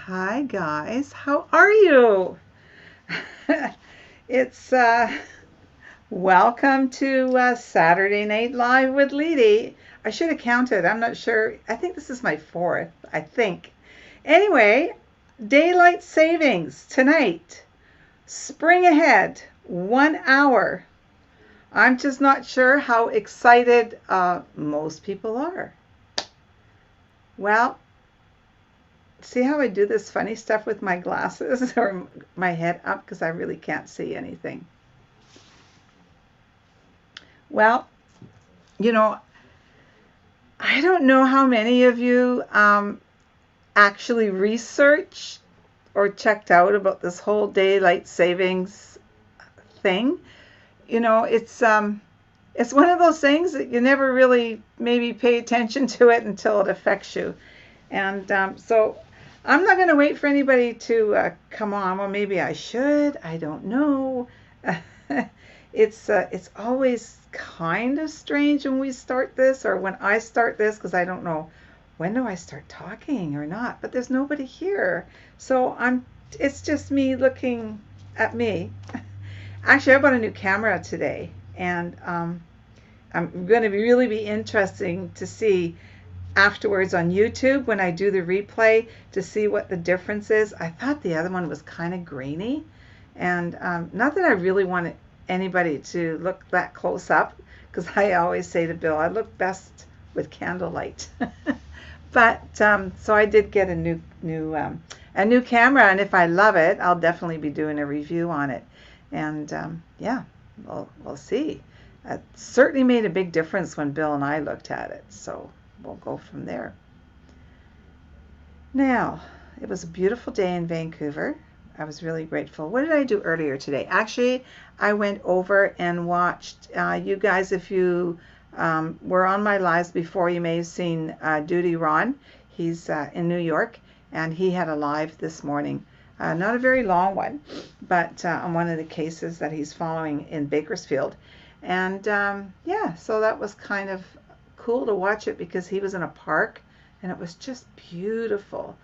Hi guys, how are you? It's welcome to Saturday Night Live with Leedy. I should have counted. I'm not sure. I think this is my fourth. I think. Anyway, daylight savings tonight. Spring ahead, 1 hour. I'm just not sure how excited most people are. Well, see how I do this funny stuff with my glasses or my head up because I really can't see anything. Well, you know, I don't know how many of you actually researched or checked out about this whole daylight savings thing. It's one of those things that you never really maybe pay attention to it until it affects you. And so I'm not going to wait for anybody to come on. Well, maybe I should. I don't know. It's always kind of strange when we start this or when I start this because I don't know when do I start talking or not. But there's nobody here, so it's just me looking at me. Actually, I bought a new camera today, and I'm going to really be interesting to see afterwards on YouTube when I do the replay to see what the difference is. I thought the other one was kind of grainy, and not that I really want anybody to look that close up because I always say to Bill, I look best with candlelight. But so I did get a new camera, and if I love it, I'll definitely be doing a review on it. And yeah, we'll see. It certainly made a big difference when Bill and I looked at it, so we'll go from there. Now, it was a beautiful day in Vancouver. I was really grateful. What did I do earlier today? Actually, I went over and watched, you guys, if you were on my lives before, you may have seen Duty Ron. He's in New York, and he had a live this morning. Not a very long one, but on one of the cases that he's following in Bakersfield. And yeah, so that was kind of cool to watch it because he was in a park, and it was just beautiful.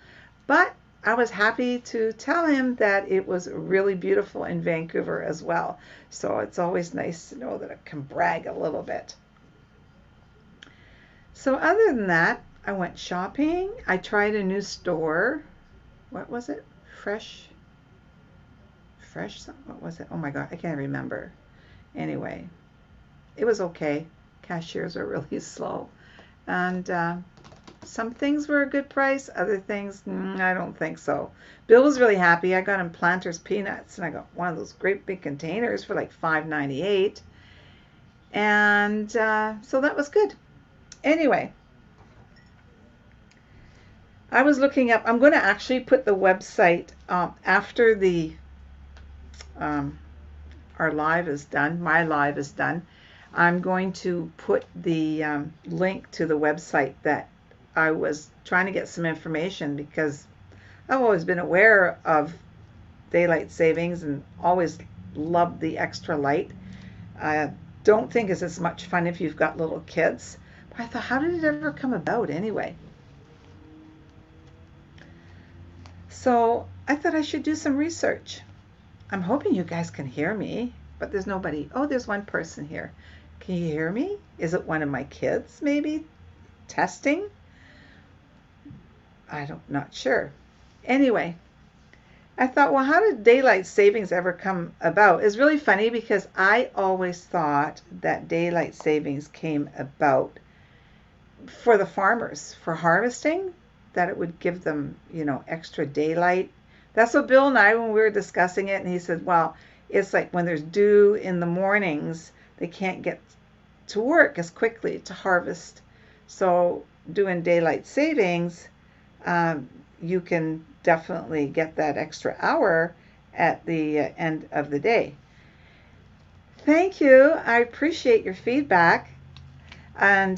But I was happy to tell him that it was really beautiful in Vancouver as well. So it's always nice to know that I can brag a little bit. So other than that, I went shopping. I tried a new store. What was it? Fresh something? What was it? Oh my God, I can't remember. Anyway, it was okay. Cashiers are really slow. And some things were a good price. Other things, I don't think so. Bill was really happy. I got him Planters peanuts, and I got one of those great big containers for like $5.98. And so that was good. Anyway, I was looking up. I'm going to actually put the website after the our live is done. My live is done. I'm going to put the link to the website that I was trying to get some information because I've always been aware of daylight savings and always loved the extra light. I don't think it's as much fun if you've got little kids. But I thought, how did it ever come about anyway? So I thought I should do some research. I'm hoping you guys can hear me, but there's nobody. Oh, there's one person here. Can you hear me? Is it one of my kids maybe testing? Not sure. Anyway, I thought, well, how did daylight savings ever come about? It's really funny because I always thought that daylight savings came about for the farmers, for harvesting, that it would give them, extra daylight. That's what Bill and I, when we were discussing it, and he said, well, it's like when there's dew in the mornings, they can't get to work as quickly to harvest. So doing daylight savings, you can definitely get that extra hour at the end of the day. Thank you. I appreciate your feedback. And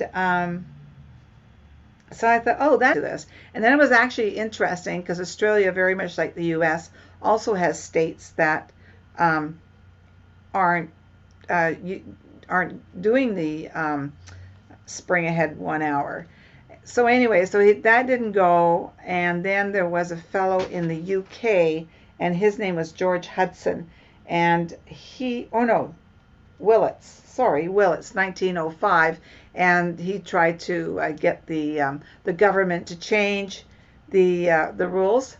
so I thought, oh, that's this. And then it was actually interesting because Australia, very much like the U.S., also has states that aren't doing the spring ahead 1 hour. so anyway, that didn't go, and then there was a fellow in the UK, and his name was George Hudson, and oh no, Willits, 1905, and he tried to get the government to change the rules.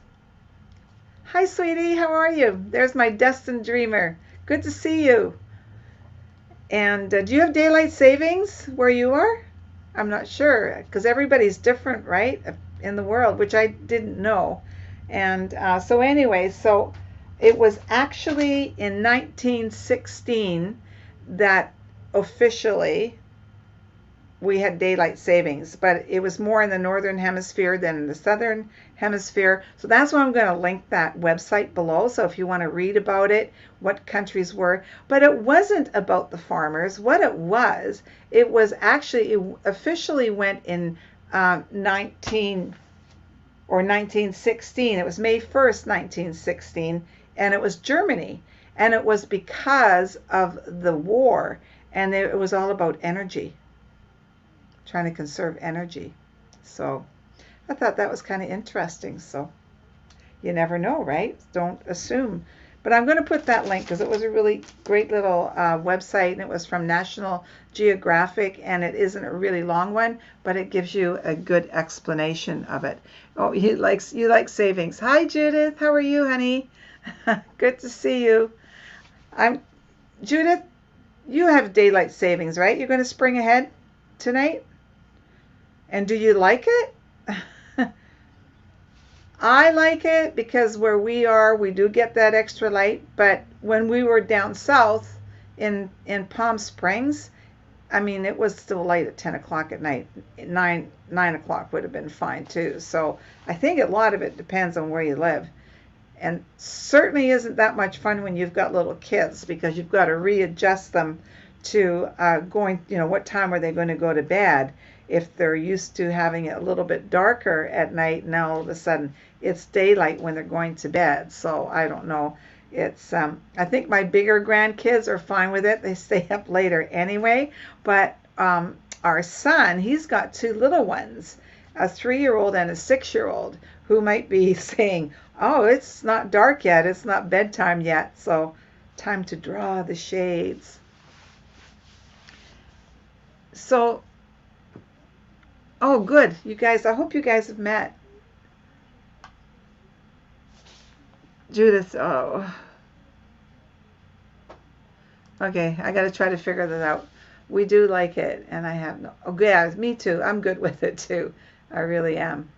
Hi, sweetie, how are you? There's my destined dreamer. Good to see you. And do you have daylight savings where you are? I'm not sure, because everybody's different, right, in the world, which I didn't know. And so anyway, so it was actually in 1916 that officially we had daylight savings, but it was more in the northern hemisphere than in the southern hemisphere. So that's why I'm going to link that website below. So if you want to read about it, what countries were, but it wasn't about the farmers. What it was actually, it officially went in 1916. It was May 1st, 1916, and it was Germany. And it was because of the war, and it was all about energy, trying to conserve energy. So I thought that was kind of interesting. So you never know, right? Don't assume. But I'm going to put that link because it was a really great little website, and it was from National Geographic, and it isn't a really long one, but it gives you a good explanation of it. Oh, you like savings. Hi, Judith. How are you, honey? Good to see you. Judith, you have daylight savings, right? You're going to spring ahead tonight? And do you like it? I like it because where we are, we do get that extra light. But when we were down south in Palm Springs, I mean, it was still light at 10 o'clock at night. 9 o'clock would have been fine too. So I think a lot of it depends on where you live. And certainly isn't that much fun when you've got little kids, because you've got to readjust them to what time are they going to go to bed. If they're used to having it a little bit darker at night, now all of a sudden it's daylight when they're going to bed. So I don't know. It's I think my bigger grandkids are fine with it. They stay up later anyway. But our son, he's got two little ones, a 3-year-old and a 6-year-old, who might be saying, oh, it's not dark yet. It's not bedtime yet. So time to draw the shades. So, oh, good. You guys, I hope you guys have met. Judith, oh. Okay, I got to try to figure that out. We do like it, and I have no, oh, yeah, me too. I'm good with it too. I really am.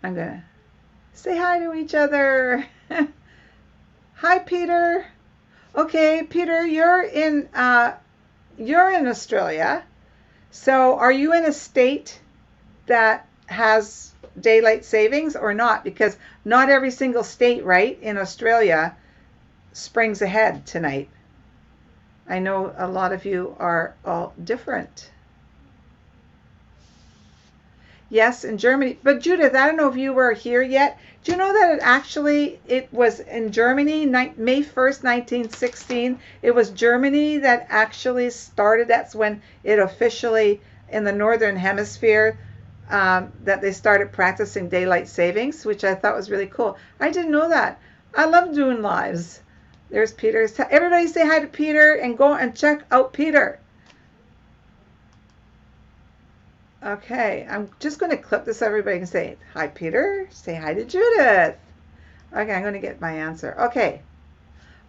I'm going to say hi to each other. Hi, Peter. Okay, Peter, you're in Australia. So are you in a state that has daylight savings or not? Because not every single state, right, in Australia springs ahead tonight. I know a lot of you are all different. Yes, in Germany. But Judith, I don't know if you were here yet. Do you know that it was in Germany, May 1st, 1916. It was Germany that actually started. That's when it officially, in the Northern Hemisphere, that they started practicing daylight savings, which I thought was really cool. I didn't know that. I love doing lives. There's Peter. Everybody say hi to Peter and go and check out Peter. Okay, I'm just going to clip this so everybody can say hi, Peter. Say hi to Judith. Okay, I'm going to get my answer. Okay.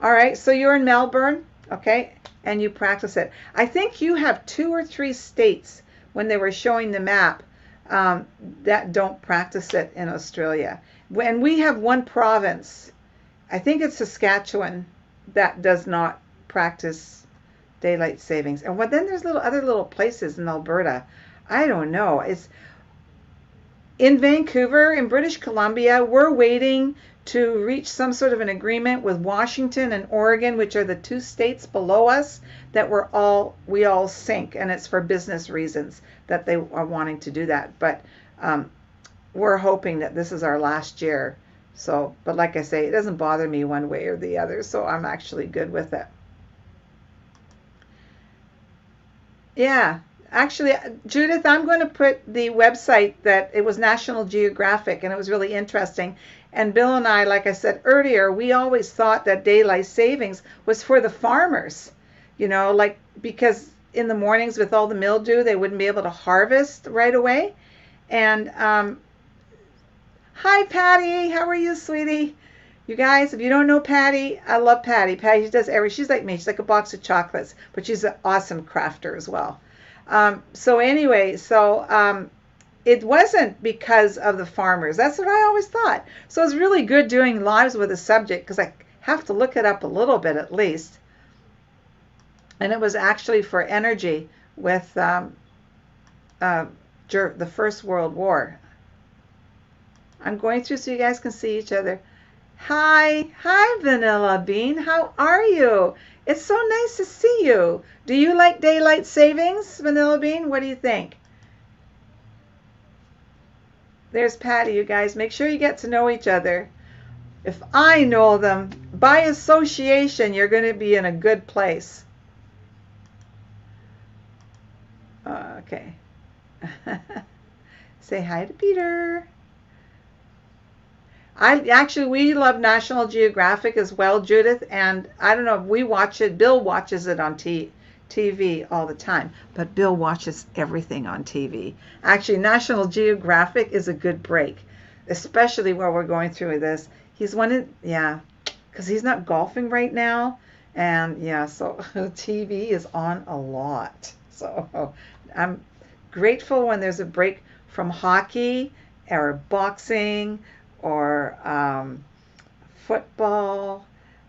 All right, so you're in Melbourne, okay, and you practice it. I think you have 2 or 3 states when they were showing the map that don't practice it in Australia. When we have one province, I think it's Saskatchewan, that does not practice daylight savings. And then there's other little places in Alberta. I don't know. It's in Vancouver, in British Columbia. We're waiting to reach some sort of an agreement with Washington and Oregon, which are the 2 states below us, that we all sync, and it's for business reasons that they are wanting to do that. But we're hoping that this is our last year. So, but like I say, it doesn't bother me one way or the other, so I'm actually good with it. Yeah. Actually, Judith, I'm going to put the website that it was National Geographic, and it was really interesting. And Bill and I, like I said earlier, we always thought that daylight savings was for the farmers, like because in the mornings with all the mildew, they wouldn't be able to harvest right away. And hi, Patty. How are you, sweetie? You guys, if you don't know Patty, I love Patty. Patty does she's like me. She's like a box of chocolates, but she's an awesome crafter as well. So anyway, it wasn't because of the farmers. That's what I always thought. So it's really good doing lives with a subject because I have to look it up a little bit at least. And it was actually for energy with the First World War. I'm going through so you guys can see each other. Hi, Vanilla Bean. How are you? It's so nice to see you. Do you like daylight savings, Vanilla Bean? What do you think? There's Patty, you guys. Make sure you get to know each other. If I know them, by association, you're going to be in a good place. Okay. Say hi to Peter. We love National Geographic as well, Judith, and I don't know if we watch it. Bill watches it on TV all the time, but Bill watches everything on TV. Actually, National Geographic is a good break, especially while we're going through this. Because he's not golfing right now, and so TV is on a lot. So I'm grateful when there's a break from hockey or boxing or football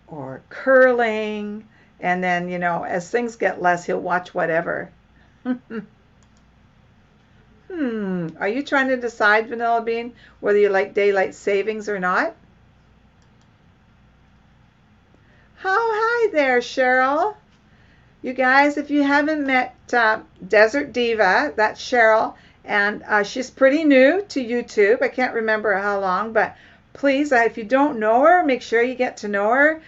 or curling, and then as things get less, he'll watch whatever. Are you trying to decide, Vanilla Bean, whether you like daylight savings or not? Hi there, Cheryl. You guys, if you haven't met Desert Diva, that's Cheryl. And she's pretty new to YouTube. I can't remember how long, but please, if you don't know her, make sure you get to know her.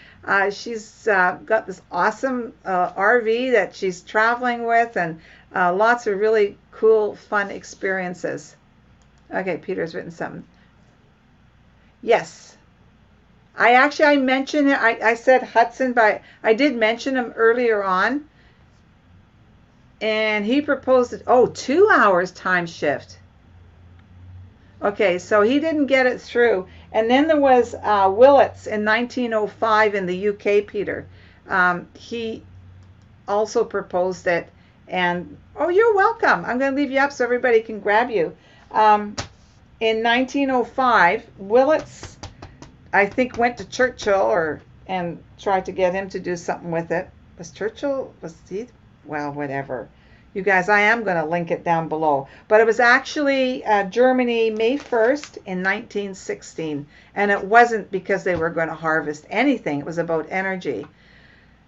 She's got this awesome RV that she's traveling with, and lots of really cool, fun experiences. Okay, Peter's written something. Yes. I mentioned it. I said Hudson, but I did mention him earlier on. And he proposed it. 2 hours time shift. Okay, so he didn't get it through. And then there was Willits in 1905 in the UK, Peter. He also proposed it. And, you're welcome. I'm going to leave you up so everybody can grab you. In 1905, Willits, I think, went to Churchill and tried to get him to do something with it. Well, whatever. You guys, I am going to link it down below. But it was actually Germany, May 1st in 1916. And it wasn't because they were going to harvest anything. It was about energy.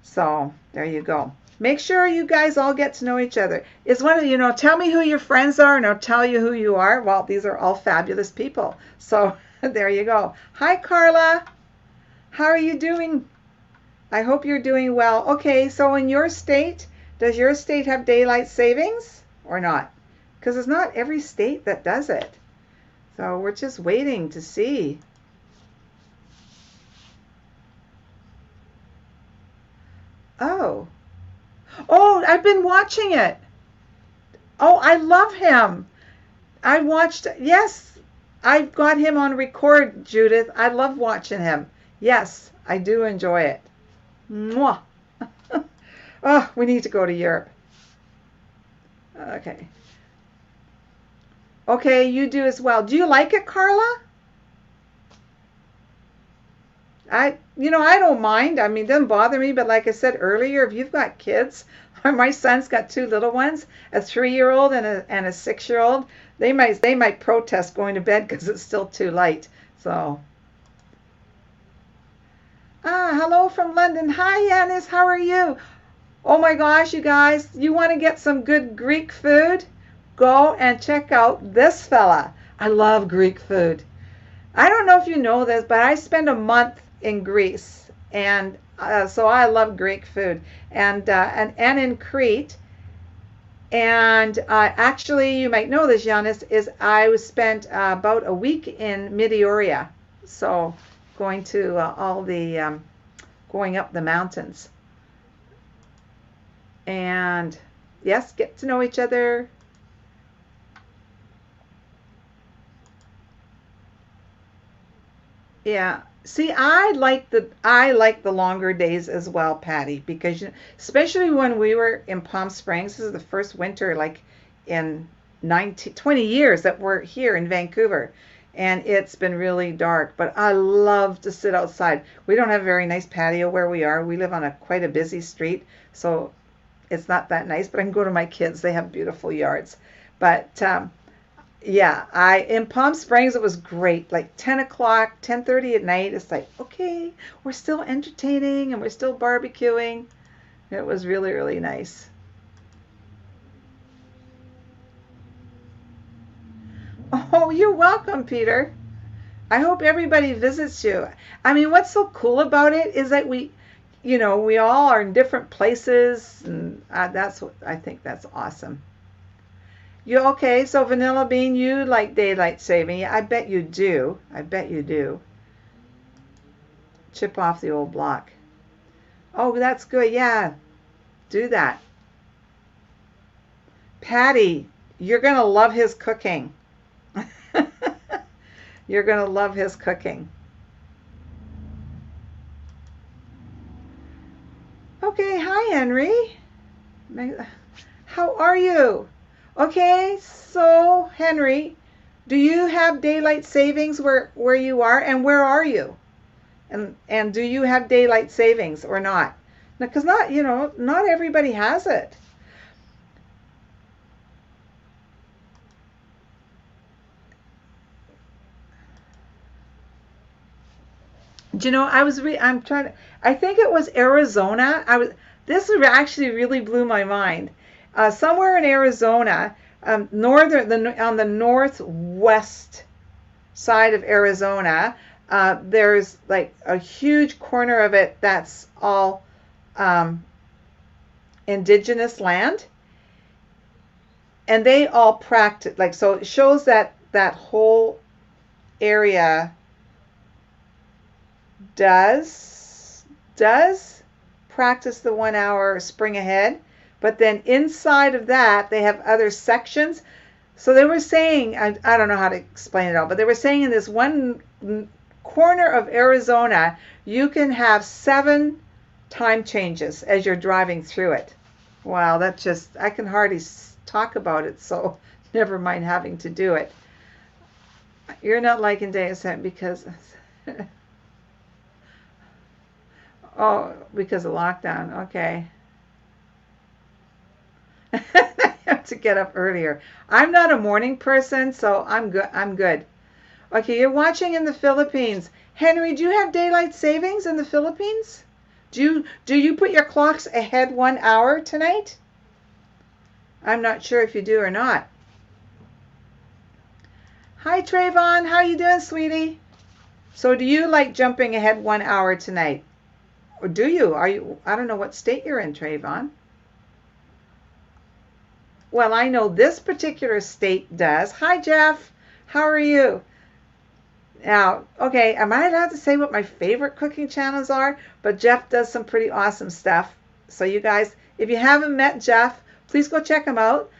So there you go. Make sure you guys all get to know each other. Tell me who your friends are and I'll tell you who you are. Well, these are all fabulous people. So there you go. Hi, Carla. How are you doing? I hope you're doing well. Okay, so in your state, does your state have daylight savings or not? Because it's not every state that does it. So we're just waiting to see. Oh, I've been watching it. I love him. Yes, I've got him on record, Judith. I love watching him. Yes, I do enjoy it. Mwah. We need to go to Europe. Okay. Okay, you do as well. Do you like it, Carla? I don't mind. I mean, it doesn't bother me, but like I said earlier, if you've got kids, or my son's got 2 little ones, a 3-year-old and a 6-year-old, they might protest going to bed because it's still too late. So. Hello from London. Hi, Yanis. How are you? Oh my gosh, you guys, you want to get some good Greek food? Go and check out this fella. I love Greek food. I don't know if you know this, but I spent a month in Greece, and so I love Greek food. And in Crete, And actually, you might know this, Giannis, is I was spent about a week in Mid-Ioria, so going to all the going up the mountains, and yes, get to know each other. Yeah. See, I like the longer days as well, Patty, because especially when we were in Palm Springs, this is the first winter like in 20 years that we're here in Vancouver, and it's been really dark, but I love to sit outside. We don't have a very nice patio where we are. We live on a quite a busy street, so it's not that nice, but I can go to my kids. They have beautiful yards. But yeah, I in Palm Springs it was great. Like 10 o'clock, 10:30 at night. It's like, okay, we're still entertaining and we're still barbecuing. It was really, really nice. Oh, you're welcome, Peter. I hope everybody visits you. I mean, what's so cool about it is that we all are in different places, and that's what I think that's awesome. You okay? So Vanilla Bean, you like daylight saving? I bet you do. I bet you do. Chip off the old block. Oh, that's good. Yeah, do that. Patty, you're gonna love his cooking. You're gonna love his cooking. Okay, hi Henry. How are you? Okay, so Henry, do you have daylight savings where you are, and where are you? And do you have daylight savings or not? Because not everybody has it. Do you know, I'm trying to, I think it was Arizona. This actually really blew my mind. Somewhere in Arizona, on the northwest side of Arizona, there's like a huge corner of it that's all um, indigenous land, and they all practice like so. It shows that that whole area does practice the 1 hour spring ahead, but then inside of that they have other sections. So they were saying, I don't know how to explain it all, but they were saying in this one corner of Arizona, you can have 7 time changes as you're driving through it. Wow, I can hardly talk about it, so never mind having to do it. You're not liking Dayascent because oh, because of lockdown. Okay. I have to get up earlier. I'm not a morning person, so I'm good. I'm good. Okay, you're watching in the Philippines. Henry, do you have daylight savings in the Philippines? Do you put your clocks ahead 1 hour tonight? I'm not sure if you do or not. Hi Trayvon, how you doing, sweetie? So do you like jumping ahead 1 hour tonight? Or do you? Are you? I don't know what state you're in, Trayvon. Well, I know this particular state does. Hi, Jeff. How are you? Now, okay, am I allowed to say what my favorite cooking channels are? But Jeff does some pretty awesome stuff. So you guys, if you haven't met Jeff, please go check him out.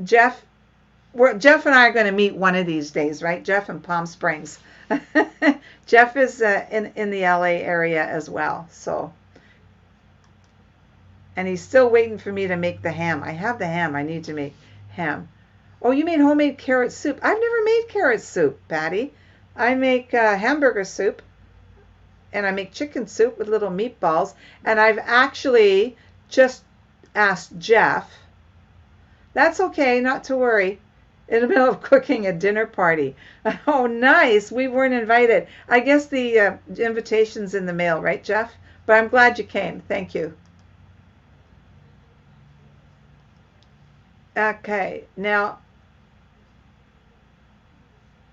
Jeff, Jeff and I are going to meet one of these days, right? Jeff in Palm Springs. Jeff is in the LA area as well. So, and he's still waiting for me to make the ham. I have the ham. I need to make ham. Oh, you made homemade carrot soup. I've never made carrot soup, Patty. I make hamburger soup, and I make chicken soup with little meatballs. And I've actually just asked Jeff. That's okay, not to worry. In the middle of cooking a dinner party. Oh, nice. We weren't invited. I guess the invitation's in the mail, right, Jeff? But I'm glad you came. Thank you. Okay, now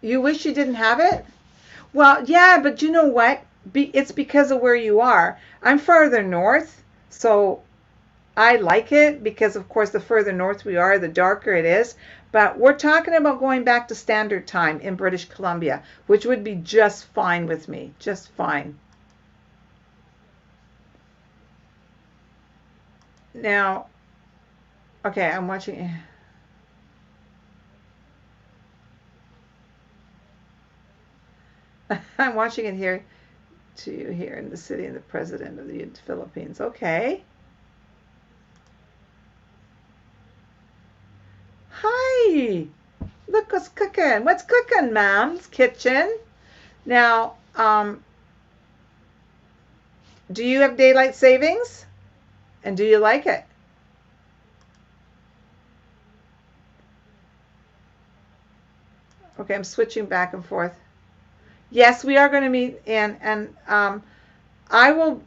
you wish you didn't have it? Well, yeah, but you know what? It's because of where you are. I'm farther north, so I like it because, of course, the further north we are, the darker it is. But we're talking about going back to standard time in British Columbia, which would be just fine with me, just fine. Now, okay, I'm watching. I'm watching it here to you here in the city and the president of the Philippines. Okay. Hi. Look what's cooking. What's cooking, Mom's kitchen? Now, do you have daylight savings? And do you like it? Okay, I'm switching back and forth. Yes, we are going to meet, and I will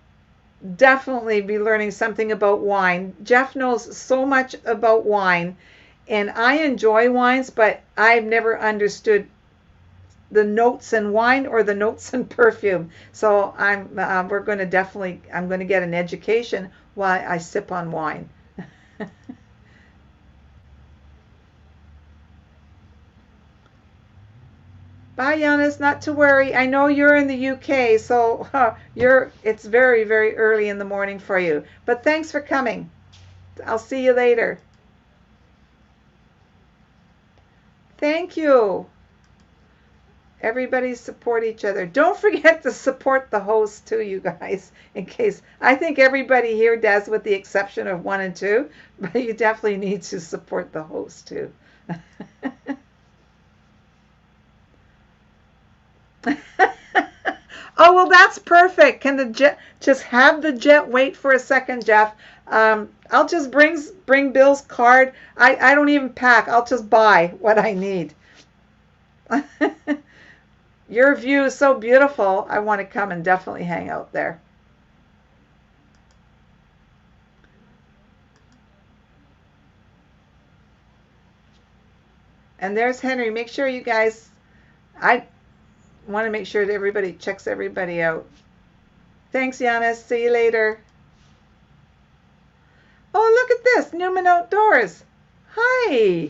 definitely be learning something about wine. Jeff knows so much about wine, and I enjoy wines, but I've never understood the notes in wine or the notes in perfume. So we're going to definitely, I'm going to get an education while I sip on wine. Bye, Giannis. Not to worry. I know you're in the UK, so it's very, very early in the morning for you. But thanks for coming. I'll see you later. Thank you. Everybody support each other. Don't forget to support the host too, you guys, in case. I think everybody here does, with the exception of 1 and 2, but you definitely need to support the host too. Oh, well, that's perfect. Can the jet just have the jet wait for a second, Jeff? I'll just bring Bill's card. I don't even pack. I'll just buy what I need. Your view is so beautiful. I want to come and definitely hang out there. And there's Henry. Make sure you guys, I want to make sure that everybody checks everybody out. Thanks, Giannis. See you later. Oh, look at this. Newman Outdoors. Hi.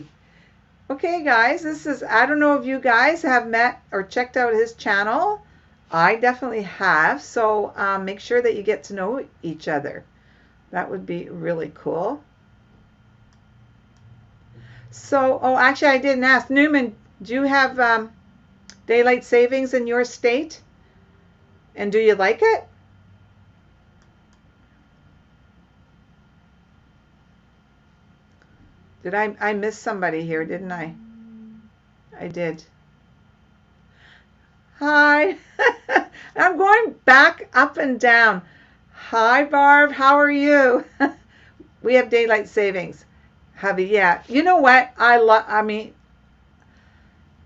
Okay, guys, I don't know if you guys have met or checked out his channel. I definitely have. So make sure that you get to know each other. That would be really cool. So, oh, actually, I didn't ask. Newman, do you have daylight savings in your state? And do you like it? Did I miss somebody here, didn't I? I did. Hi. I'm going back up and down. Hi, Barb. How are you? We have daylight savings. Hubby, yeah. You know what? I mean,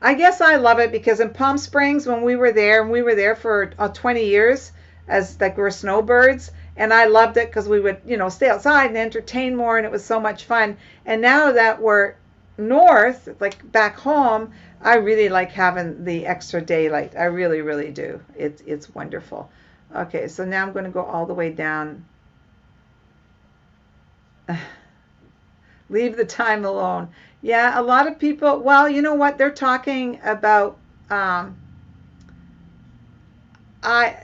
I guess I love it because in Palm Springs, when we were there, and we were there for 20 years as like we're snowbirds, and I loved it because we would, stay outside and entertain more, and it was so much fun. And now that we're north, like back home, I really like having the extra daylight. I really, really do. It's wonderful. Okay, so now I'm going to go all the way down. Leave the time alone. Yeah, a lot of people, well, you know what? They're talking about,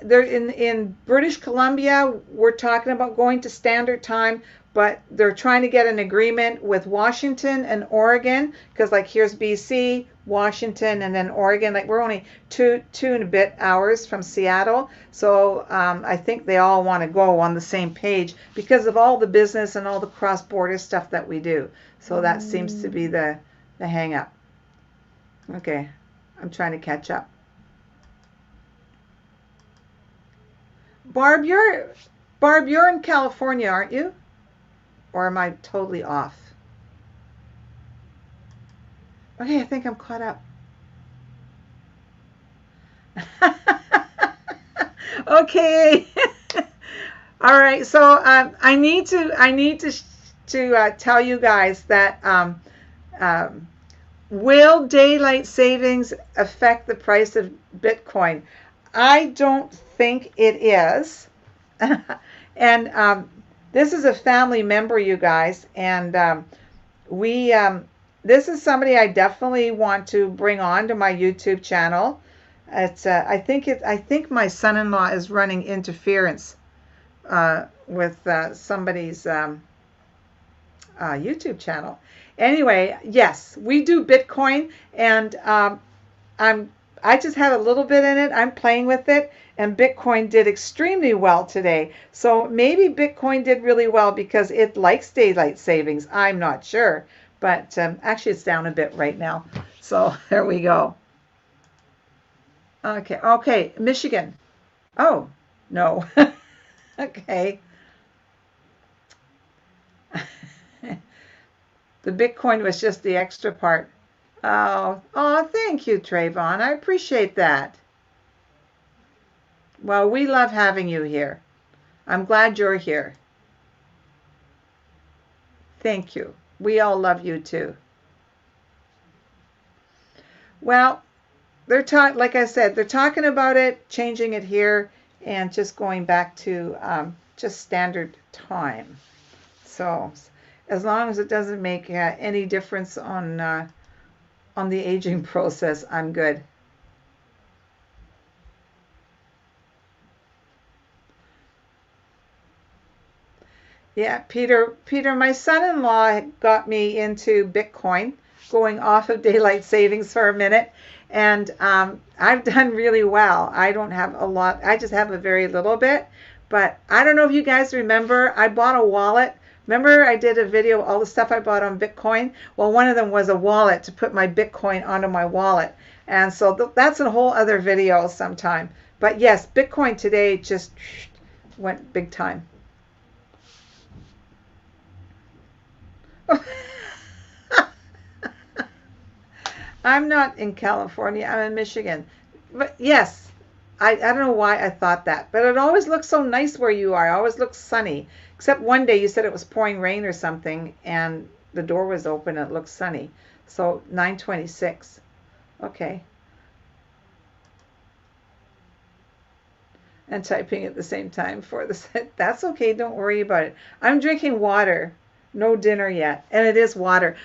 they're in British Columbia, we're talking about going to standard time, but they're trying to get an agreement with Washington and Oregon, because like here's BC, Washington, and then Oregon. Like we're only two and a bit hours from Seattle, so I think they all want to go on the same page because of all the business and all the cross-border stuff that we do. So that seems to be the hang up. Okay, I'm trying to catch up. Barb, you're in California, aren't you? Or am I totally off? Okay, I think I'm caught up. Okay. All right. So I need to tell you guys that will daylight savings affect the price of Bitcoin? I don't think it is. And this is a family member, you guys, and we this is somebody I definitely want to bring on to my YouTube channel. It's I think my son-in-law is running interference with somebody's YouTube channel. Anyway, yes, we do Bitcoin, and I just have a little bit in it. I'm playing with it, and Bitcoin did extremely well today. So maybe Bitcoin did really well because it likes daylight savings. I'm not sure, but actually it's down a bit right now. So there we go. Okay, Michigan. Oh, no. Okay. The Bitcoin was just the extra part. Oh, thank you, Trayvon. I appreciate that. Well, we love having you here. I'm glad you're here. Thank you. We all love you too. Well, like I said, they're talking about it, changing it here, and just going back to just standard time. So as long as it doesn't make any difference on the aging process, I'm good. Yeah, Peter, my son-in-law got me into Bitcoin, going off of daylight savings for a minute, and I've done really well. I don't have a lot. I just have a very little bit, but I don't know if you guys remember, I bought a wallet. Remember I did a video, all the stuff I bought on Bitcoin? Well, one of them was a wallet to put my Bitcoin onto my wallet. And so that's a whole other video sometime. But yes, Bitcoin today just went big time. I'm not in California, I'm in Michigan. But yes, I don't know why I thought that, but it always looks so nice where you are. It always looks sunny. Except one day you said it was pouring rain or something, and the door was open and it looked sunny. So 9:26. Okay. And typing at the same time for the set. That's okay, don't worry about it. I'm drinking water. No dinner yet. And it is water.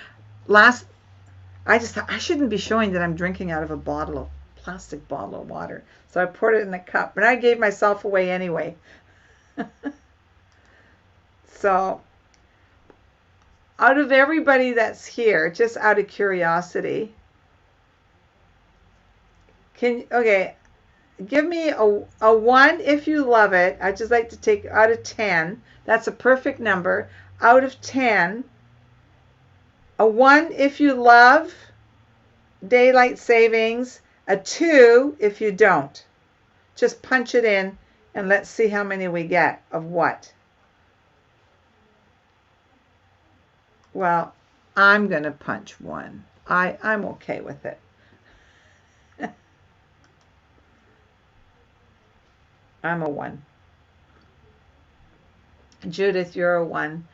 I shouldn't be showing that I'm drinking out of a plastic bottle of water. So I poured it in a cup, but I gave myself away anyway. So out of everybody that's here, just out of curiosity, give me a 1 if you love it. I just like to take out of 10. That's a perfect number. Out of 10, a 1 if you love daylight savings, a 2 if you don't. Just punch it in and let's see how many we get of what. Well, I'm going to punch 1. I'm okay with it. I'm a 1. Judith, you're a 1.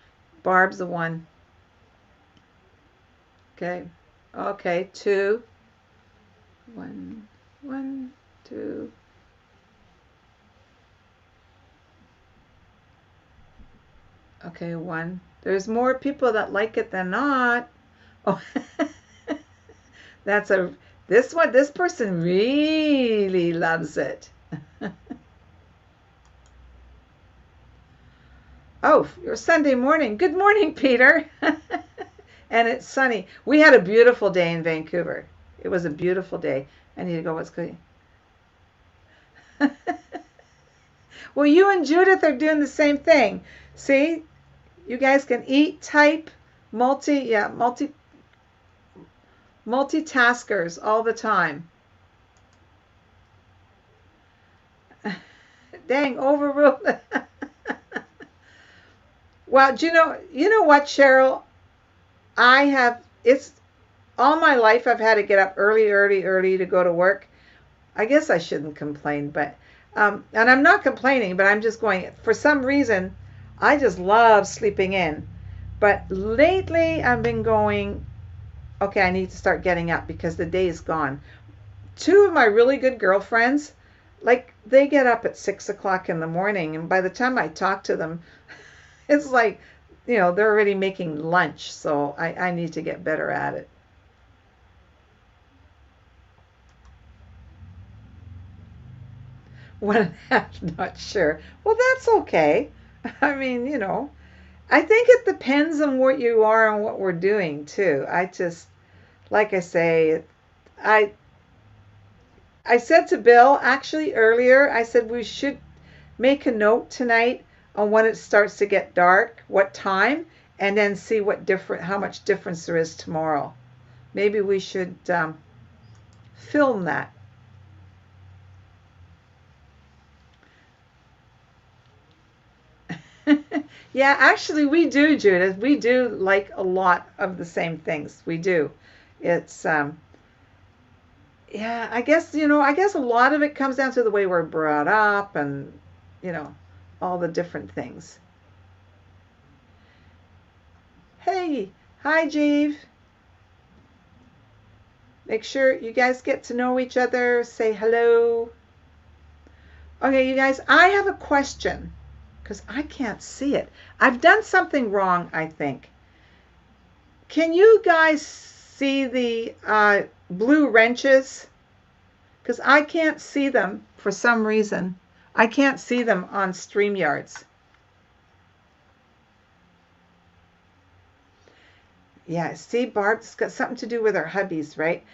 Barb's a 1. Okay, 2. 1, 1, 2. Okay, 1. There's more people that like it than not. Oh, this person really loves it. Oh, your Sunday morning. Good morning, Peter. And it's sunny. We had a beautiful day in Vancouver. It was a beautiful day. I need to go. What's going on? Well, you and Judith are doing the same thing. See? You guys can eat, type, multitaskers all the time. Dang, overruled. Well, do you know what, Cheryl? It's all my life I've had to get up early to go to work. I guess I shouldn't complain, but and I'm not complaining, but I'm just going, for some reason, I just love sleeping in. But lately I've been going, okay, I need to start getting up because the day is gone. 2 of my really good girlfriends, like, they get up at 6 o'clock in the morning, and by the time I talk to them, It's like, they're already making lunch, so I need to get better at it. One and a half, not sure. Well, that's okay. I mean, I think it depends on what you are and what we're doing too. Like I say, I I said to Bill actually earlier, I said we should make a note tonight on when it starts to get dark, what time, and then see how much difference there is tomorrow. Maybe we should film that. Yeah, actually we do, Judith. We do like a lot of the same things. We do. It's yeah, I guess a lot of it comes down to the way we're brought up and, you know, all the different things. Hey, hi, Jeeve. Make sure you guys get to know each other. Say hello. Okay, you guys, I have a question because I can't see it. I've done something wrong, I think. Can you guys see the blue wrenches? Because I can't see them for some reason. I can't see them on StreamYards. Yeah, see, Barb, it's got something to do with our hubbies, right?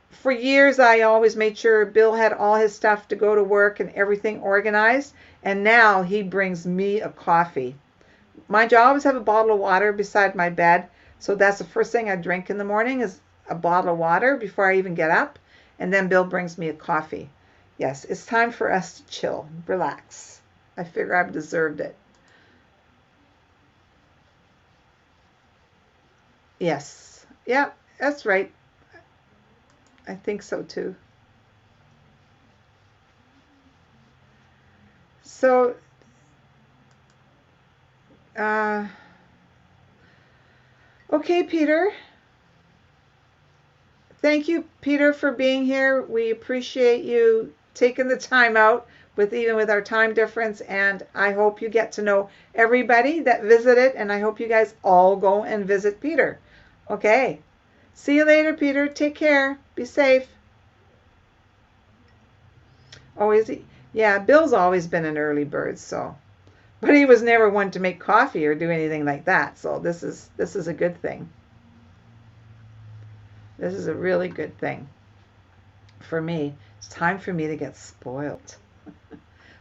For years, I always made sure Bill had all his stuff to go to work and everything organized, and now he brings me a coffee. Mind you, I always have a bottle of water beside my bed, so that's the first thing I drink in the morning is a bottle of water before I even get up, and then Bill brings me a coffee. Yes, it's time for us to chill, relax. I figure I've deserved it. Yes, yeah, that's right. I think so too. So, uh, okay, Peter. Thank you, Peter, for being here. We appreciate you taking the time out even with our time difference, and I hope you get to know everybody that visited, and I hope you guys all go and visit Peter. Okay. See you later, Peter. Take care. Be safe. Oh, is he? Yeah, Bill's always been an early bird, so. But he was never one to make coffee or do anything like that, so this is a good thing. This is a really good thing for me. It's time for me to get spoiled.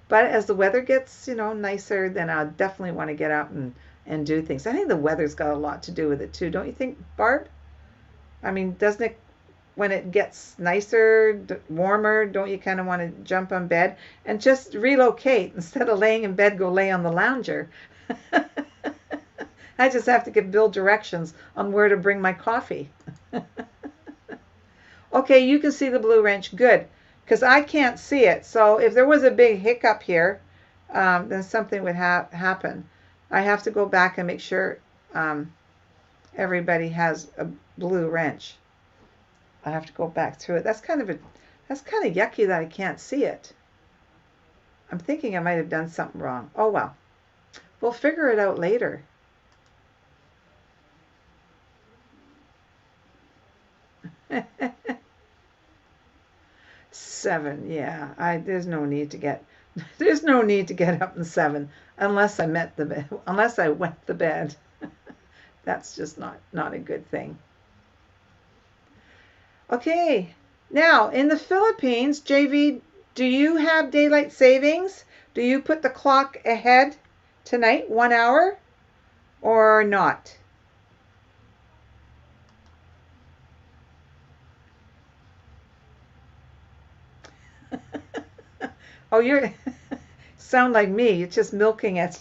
But as the weather gets, nicer, then I'll definitely want to get out and do things. I think the weather's got a lot to do with it too, don't you think, Barb? I mean, doesn't it, when it gets nicer, warmer, don't you kind of want to jump on bed and just relocate instead of laying in bed, go lay on the lounger? I just have to give Bill directions on where to bring my coffee. Okay, you can see the blue wrench. Good, because I can't see it. So if there was a big hiccup here, then something would happen. I have to go back and make sure everybody has a blue wrench. I have to go back through it. That's kind of yucky that I can't see it. I'm thinking I might have done something wrong. Oh well, we'll figure it out later. Seven, yeah. There's no need to get up in seven unless I wet the bed. That's just not a good thing. Okay, now in the Philippines, JV, do you have daylight savings? Do you put the clock ahead tonight, 1 hour, or not? Oh, you're sound like me. You're just milking it.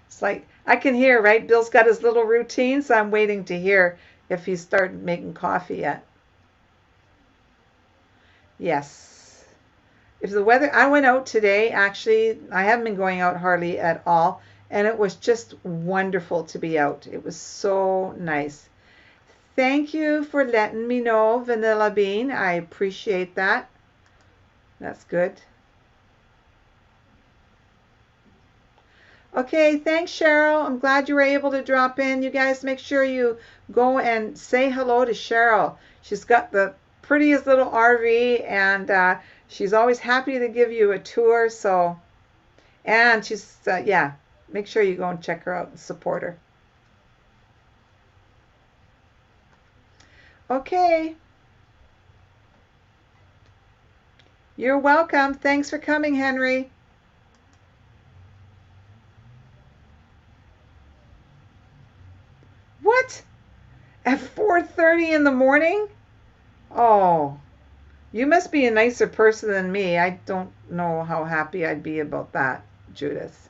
It's like I can hear, right? Bill's got his little routine, so I'm waiting to hear if he's started making coffee yet. Yes. If the weather, I went out today, actually, I haven't been going out hardly at all, and it was just wonderful to be out. It was so nice. Thank you for letting me know, Vanilla Bean. I appreciate that. That's good. Okay, thanks, Cheryl. I'm glad you were able to drop in. You guys make sure you go and say hello to Cheryl. She's got the prettiest little RV, and she's always happy to give you a tour. So, and she's, yeah, make sure you go and check her out and support her. Okay. You're welcome. Thanks for coming, Henry. What? At 4:30 in the morning? Oh, you must be a nicer person than me. I don't know how happy I'd be about that, Judith.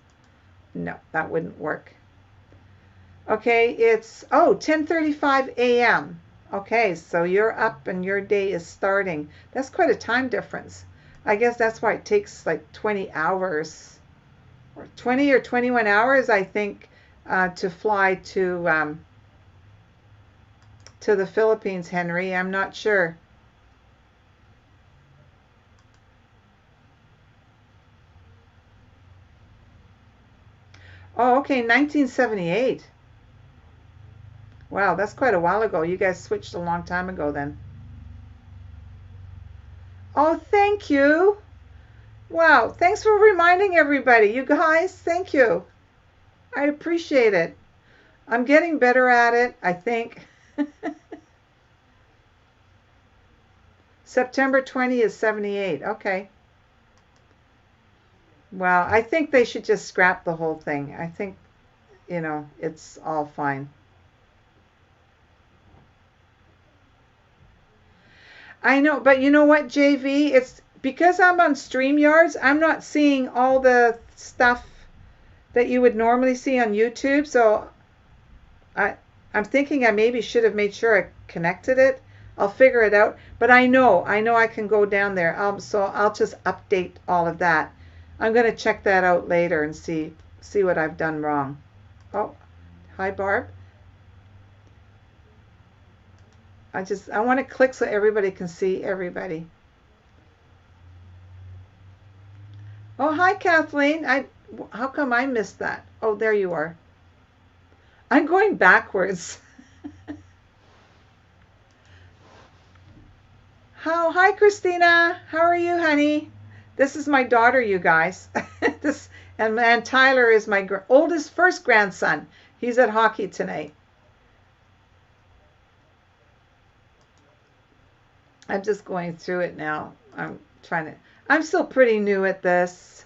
No, that wouldn't work. Okay, it's 10:35 a.m. Okay, so you're up and your day is starting. That's quite a time difference. I guess that's why it takes like 20 hours or 20 or 21 hours, I think, to fly to the Philippines, Henry. I'm not sure. Oh, okay, 1978. Wow, that's quite a while ago. You guys switched a long time ago then. Oh, thank you. Wow, thanks for reminding everybody. You guys, thank you. I appreciate it. I'm getting better at it, I think. September 20 is 78. Okay. Well, I think they should just scrap the whole thing. I think, it's all fine. I know, but you know what, JV? It's because I'm on StreamYards, I'm not seeing all the stuff that you would normally see on YouTube. So I, I'm thinking I maybe should have made sure I connected it. I'll figure it out. But I know I can go down there. So I'll just update all of that. I'm going to check that out later and see what I've done wrong. Oh, hi, Barb. I want to click so everybody can see everybody. Oh, hi, Kathleen. How come I missed that? Oh, there you are. I'm going backwards. Hi, Christina. How are you, honey? This is my daughter, you guys. and Tyler is my oldest first grandson. He's at hockey tonight. I'm just going through it now. I'm still pretty new at this.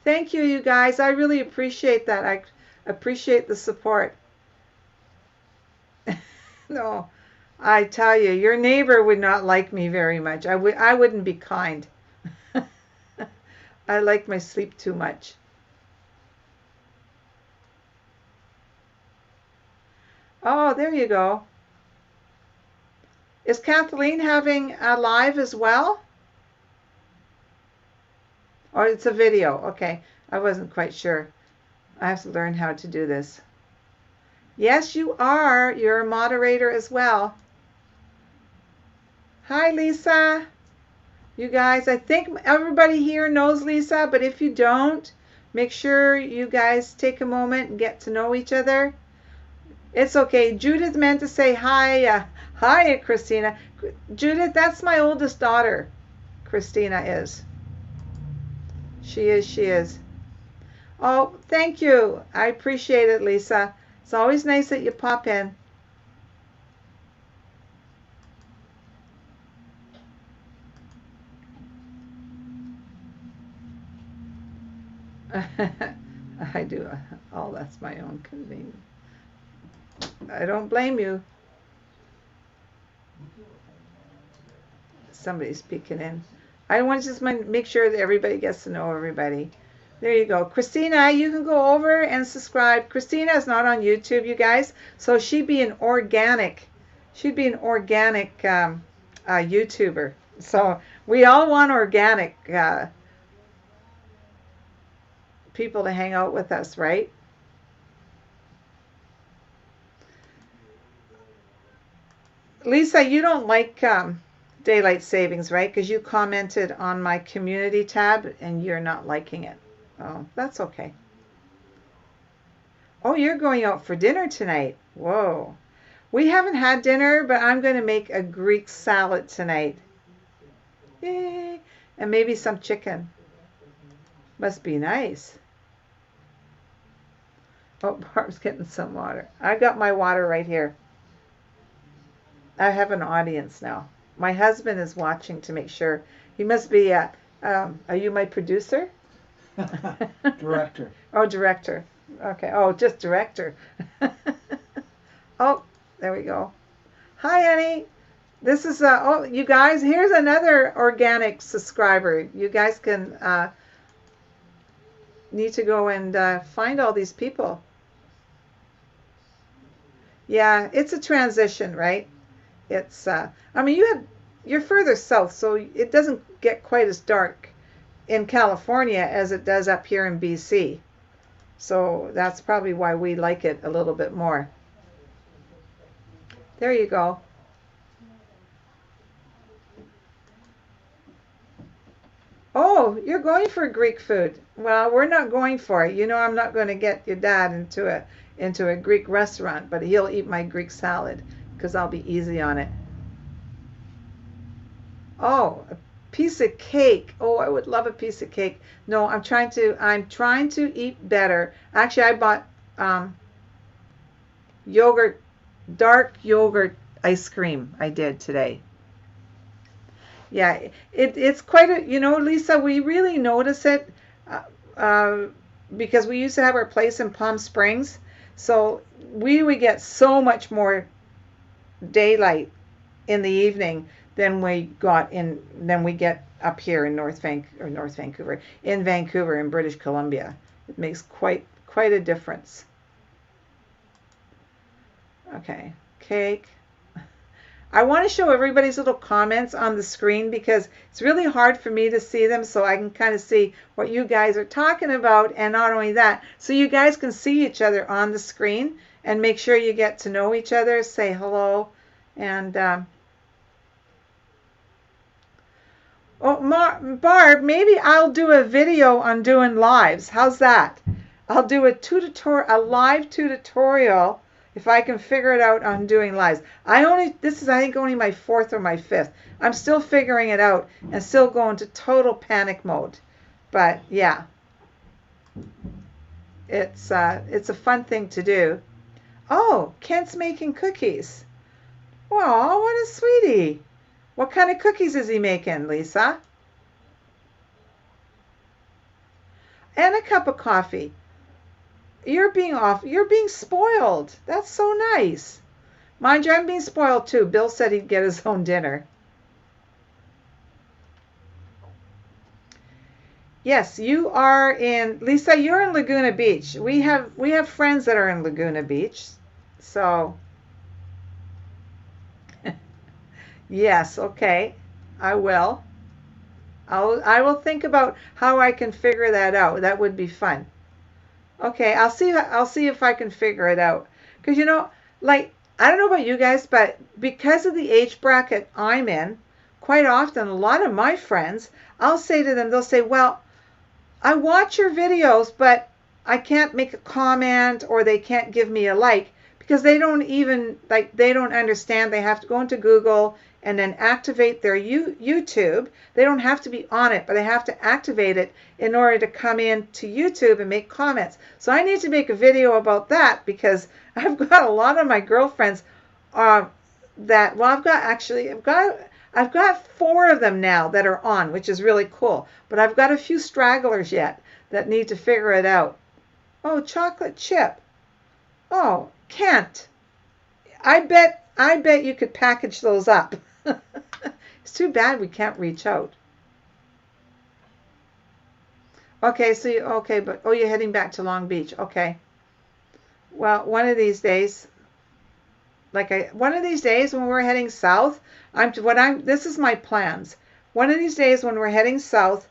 Thank you, you guys. I really appreciate that. I appreciate the support. No, I tell you, your neighbor would not like me very much. I wouldn't be kind. I like my sleep too much. Oh, there you go. Is Kathleen having a live as well? Or it's a video? Okay, I wasn't quite sure. I have to learn how to do this. Yes, you are. You're a moderator as well. Hi, Lisa. You guys, I think everybody here knows Lisa, but if you don't, make sure you guys take a moment and get to know each other. It's okay. Judith meant to say hi. Hi, Christina. Judith, that's my oldest daughter. Christina is. She is. Oh, thank you. I appreciate it, Lisa. It's always nice that you pop in. I do. Oh, that's my own convenience. I don't blame you. Somebody's peeking in. I want to just make sure that everybody gets to know everybody. There you go. Christina, you can go over and subscribe. Christina is not on YouTube, you guys, so she'd be an organic YouTuber. So we all want organic people to hang out with us, right? Lisa, you don't like daylight savings, right? Because you commented on my community tab and you're not liking it. Oh, that's okay. Oh, you're going out for dinner tonight. Whoa. We haven't had dinner, but I'm going to make a Greek salad tonight. Yay. And maybe some chicken. Must be nice. Oh, Barb's getting some water. I got my water right here. I have an audience now. My husband is watching to make sure. He must be, are you my producer? Director. Oh, director. Okay. Oh, just director. Oh, there we go. Hi, Annie. This is, oh, you guys, here's another organic subscriber. You guys can, need to go and find all these people. Yeah, it's a transition, right? It's, I mean, you're further south, so it doesn't get quite as dark in California as it does up here in BC. So that's probably why we like it a little bit more. There you go. Oh, you're going for Greek food. Well, we're not going for it. You know, I'm not going to get your dad into a Greek restaurant, but he'll eat my Greek salad because I'll be easy on it. Oh, a piece of cake. Oh, I would love a piece of cake. No, I'm trying to eat better. Actually, I bought yogurt, dark yogurt ice cream. I did today. Yeah, it's quite a, Lisa, we really notice it uh, uh, because we used to have our place in Palm Springs. So we would get so much more daylight in the evening than we get up here in North Vancouver, in Vancouver in British Columbia. It makes quite a difference. Okay, cake. I want to show everybody's little comments on the screen because it's really hard for me to see them, so I can kind of see what you guys are talking about, and not only that, so you guys can see each other on the screen and make sure you get to know each other, say hello, and Barb, maybe I'll do a video on doing lives. How's that? I'll do a live tutorial if I can figure it out on doing lives. This is I think only my fourth or my fifth. I'm still figuring it out and still going to total panic mode. But yeah, it's a fun thing to do. Oh, Kent's making cookies. Oh, what a sweetie. What kind of cookies is he making, Lisa? And a cup of coffee. You're being spoiled. That's so nice. Mind you, I'm being spoiled too. Bill said he'd get his own dinner. Yes, you are in, Lisa, you're in Laguna Beach. We have friends that are in Laguna Beach. So yes, okay. I will. I will think about how I can figure that out. That would be fun. Okay, I'll see if I can figure it out. Cuz like I don't know about you guys, but because of the age bracket I'm in, quite often a lot of my friends, I'll say to them, they'll say, "Well, I watch your videos, but I can't make a comment or they can't give me a like because they don't understand. They have to go into Google and then activate their YouTube. They don't have to be on it, but they have to activate it in order to come in to YouTube and make comments. So I need to make a video about that because I've got a lot of my girlfriends I've got four of them now that are on, which is really cool. But I've got a few stragglers yet that need to figure it out. Oh, chocolate chip. Oh, Kent. I bet you could package those up. It's too bad we can't reach out. Okay, but you're heading back to Long Beach. Okay. Well, one of these days when we're heading south, this is my plans. One of these days when we're heading south,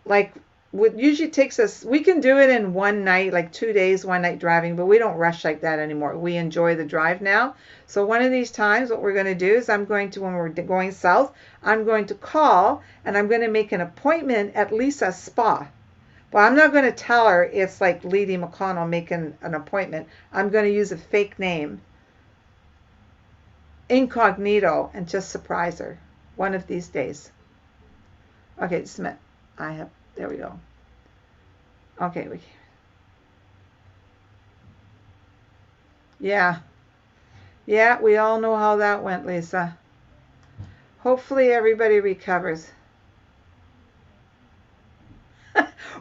like what usually takes us, we can do it in one night, like 2 days, one night driving, but we don't rush like that anymore. We enjoy the drive now. So one of these times, what we're going to do is when we're going south, I'm going to call and I'm going to make an appointment at Lisa's spa But I'm not going to tell her it's like Lady McConnell making an appointment. I'm going to use a fake name, incognito, and just surprise her one of these days. Okay, Smith. There we go. Okay, yeah. Yeah, we all know how that went, Lisa. Hopefully everybody recovers.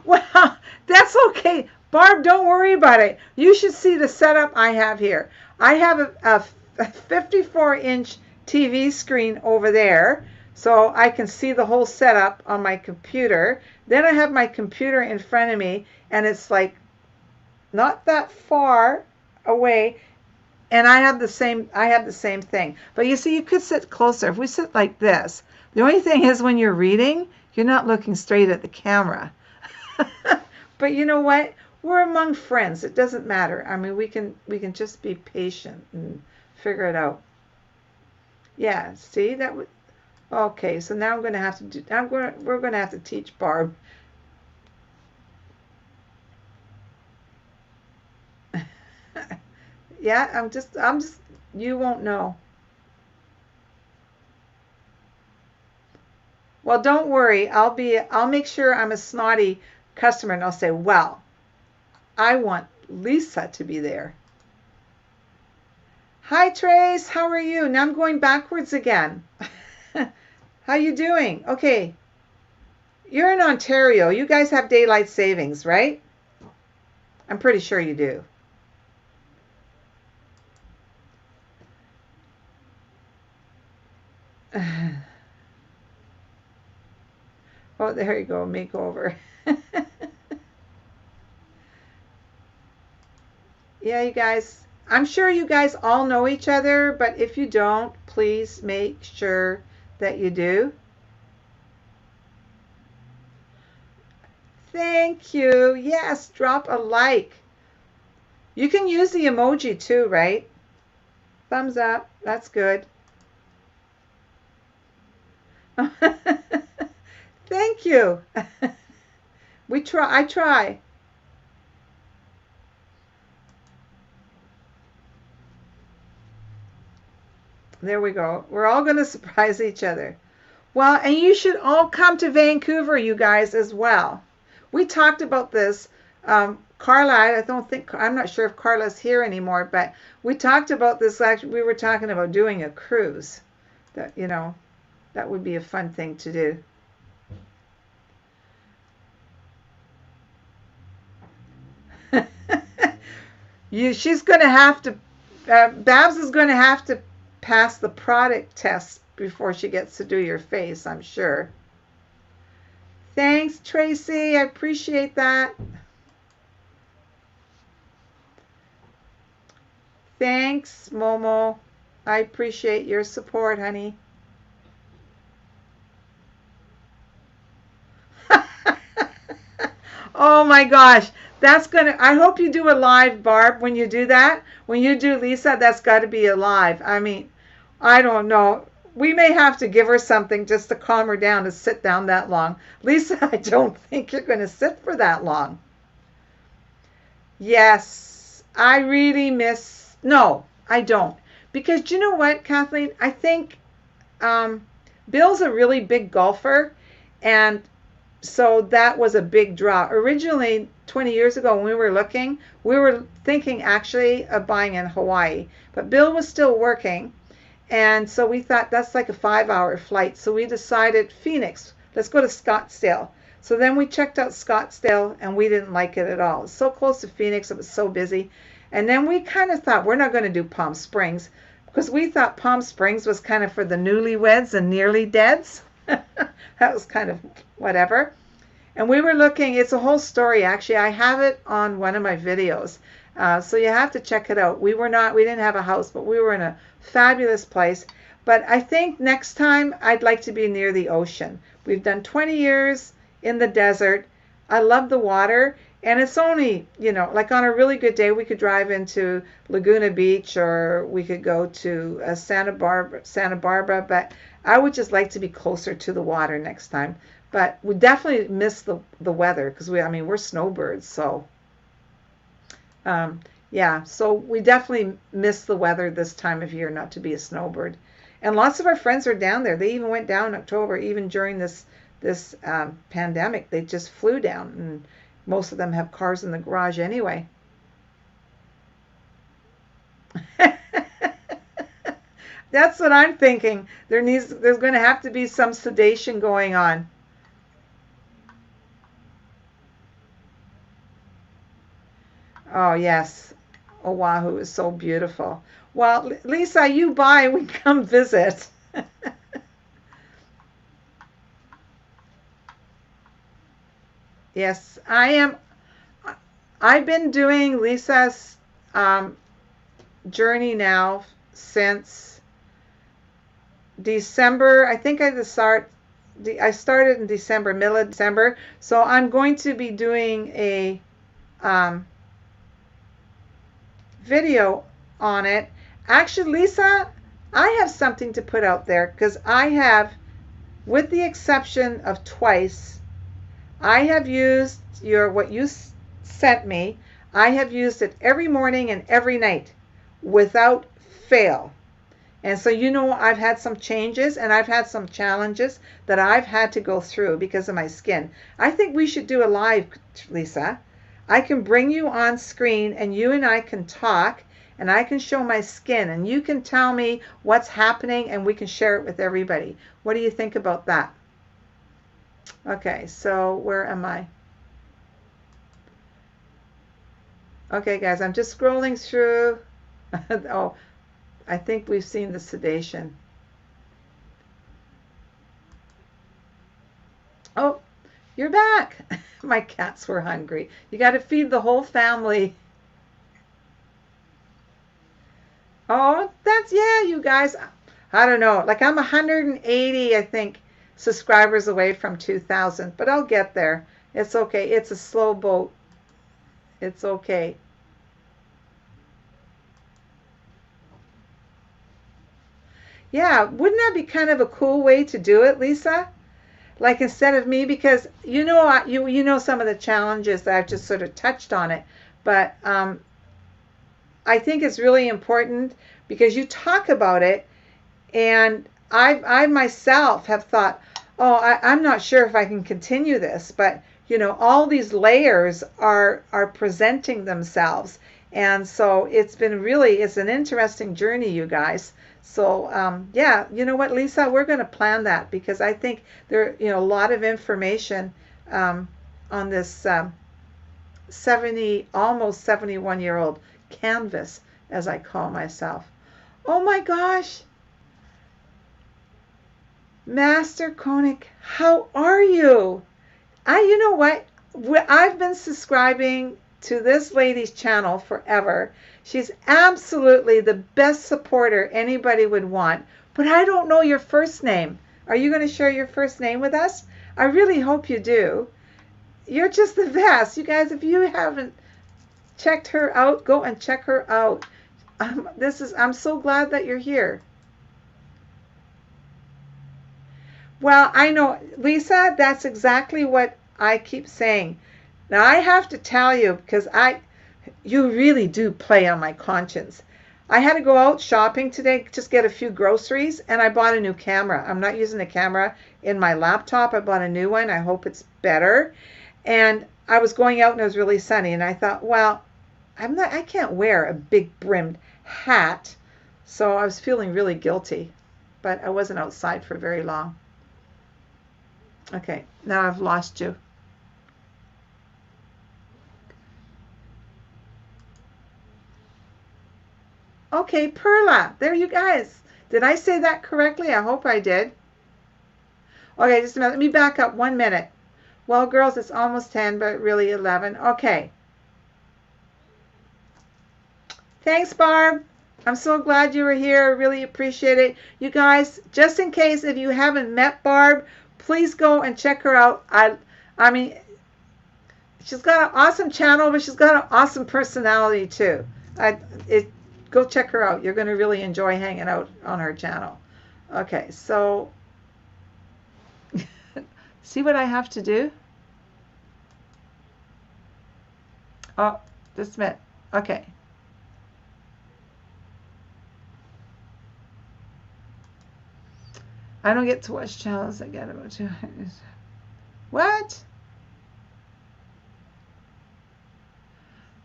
Well, that's okay. Barb, don't worry about it. You should see the setup I have here. I have a 54-inch TV screen over there, so I can see the whole setup on my computer. Then I have my computer in front of me, and it's like not that far away. And I have the same thing. But you see, you could sit closer. If we sit like this, the only thing is when you're reading, you're not looking straight at the camera. But you know what? We're among friends. It doesn't matter. I mean, we can just be patient and figure it out. Yeah, see that would. Okay, so now we're going to have to teach Barb. Yeah, I'm just you won't know. Well, don't worry. I'll make sure I'm a snotty customer and I'll say, "Well, I want Lisa to be there." Hi Trace, how are you? Now I'm going backwards again. How you doing? Okay. You're in Ontario. You guys have daylight savings, right? I'm pretty sure you do. Oh, there you go, makeover. Yeah, you guys, I'm sure you guys all know each other, but if you don't, please make sure that you do. Thank you. Yes, drop a like. You can use the emoji too, right? Thumbs up. That's good. Thank you. I try. There we go. We're all going to surprise each other. Well, and you should all come to Vancouver, you guys, as well. We talked about this. Carla, I'm not sure if Carla's here anymore, but we talked about this. Actually, we were talking about doing a cruise. That that would be a fun thing to do. She's going to have to. Babs is going to have to pass the product test before she gets to do your face, I'm sure. Thanks, Tracy. I appreciate that. Thanks, Momo. I appreciate your support, honey. Oh my gosh. I hope you do a live, Barb, when you do that. When you do Lisa, that's got to be a live. I mean, I don't know. We may have to give her something just to calm her down to sit down that long. Lisa, I don't think you're going to sit for that long. Yes, I really miss. No, I don't. Because you know what, Kathleen? I think Bill's a really big golfer, and so that was a big draw. Originally, 20 years ago when we were looking, we were thinking actually of buying in Hawaii, but Bill was still working, and so we thought that's like a 5-hour flight. So we decided Phoenix, let's go to Scottsdale. So then we checked out Scottsdale and we didn't like it at all. It was so close to Phoenix, it was so busy. And then we kind of thought we're not going to do Palm Springs because we thought Palm Springs was kind of for the newlyweds and nearly deads. That was kind of whatever. And we were looking, it's a whole story actually. I have it on one of my videos. So you have to check it out. We didn't have a house, but we were in a fabulous place. But I think next time I'd like to be near the ocean. We've done 20 years in the desert. I love the water. And it's only, like on a really good day, we could drive into Laguna Beach or we could go to Santa Barbara. But I would just like to be closer to the water next time. But we definitely miss the weather because we're snowbirds, so um, yeah, so we definitely miss the weather this time of year not to be a snowbird. And lots of our friends are down there. They even went down in October, even during this pandemic. They just flew down, and most of them have cars in the garage anyway. That's what I'm thinking. There's going to have to be some sedation going on. Oh yes, Oahu is so beautiful. Well, Lisa, you buy, we come visit. Yes, I am. I've been doing Lisa's um, journey now since December. I think I started in December, middle of December. So I'm going to be doing a um, video on it. Actually, Lisa, I have something to put out there because I have, with the exception of twice, I have used what you sent me. I have used it every morning and every night without fail. And so, I've had some changes and I've had some challenges that I've had to go through because of my skin. I think we should do a live, Lisa. I can bring you on screen and you and I can talk and I can show my skin and you can tell me what's happening and we can share it with everybody. What do you think about that? Okay, so where am I? Okay, guys, I'm just scrolling through. Oh, I think we've seen the sedation. Oh, you're back. My cats were hungry. You got to feed the whole family. Oh, yeah, you guys. I don't know. Like I'm 180, I think, subscribers away from 2,000, but I'll get there. It's okay. It's a slow boat. It's okay. Yeah, wouldn't that be kind of a cool way to do it, Lisa? Like instead of me, because you know some of the challenges that I've just sort of touched on it, but I think it's really important because you talk about it, and I myself have thought, oh, I'm not sure if I can continue this, but all these layers are presenting themselves, and so it's an interesting journey, you guys. So yeah, you know what, Lisa, we're going to plan that because I think there a lot of information on this almost 71-year-old canvas, as I call myself. Oh my gosh, Master Koenig, how are you? You know what? I've been subscribing to this lady's channel forever. She's absolutely the best supporter anybody would want. But I don't know your first name. Are you going to share your first name with us? I really hope you do. You're just the best. You guys, if you haven't checked her out, go and check her out. I'm so glad that you're here. Well, I know, Lisa, that's exactly what I keep saying. Now, I have to tell you, because you really do play on my conscience. I had to go out shopping today, just get a few groceries, and I bought a new camera. I'm not using the camera in my laptop. I bought a new one. I hope it's better. And I was going out and it was really sunny, and I thought, well, I can't wear a big brimmed hat. So I was feeling really guilty, but I wasn't outside for very long. Okay, now I've lost you. Okay, Perla, there you guys. Did I say that correctly? I hope I did. Okay, just a minute. Let me back up 1 minute. Well, girls, it's almost 10, but really 11. Okay. Thanks, Barb. I'm so glad you were here. I really appreciate it. You guys, just in case if you haven't met Barb, please go and check her out. I mean, she's got an awesome channel, but she's got an awesome personality too. Go check her out. You're going to really enjoy hanging out on her channel. Okay, so See what I have to do? Oh, just a minute. Okay. I don't get to watch channels that get about 200. What?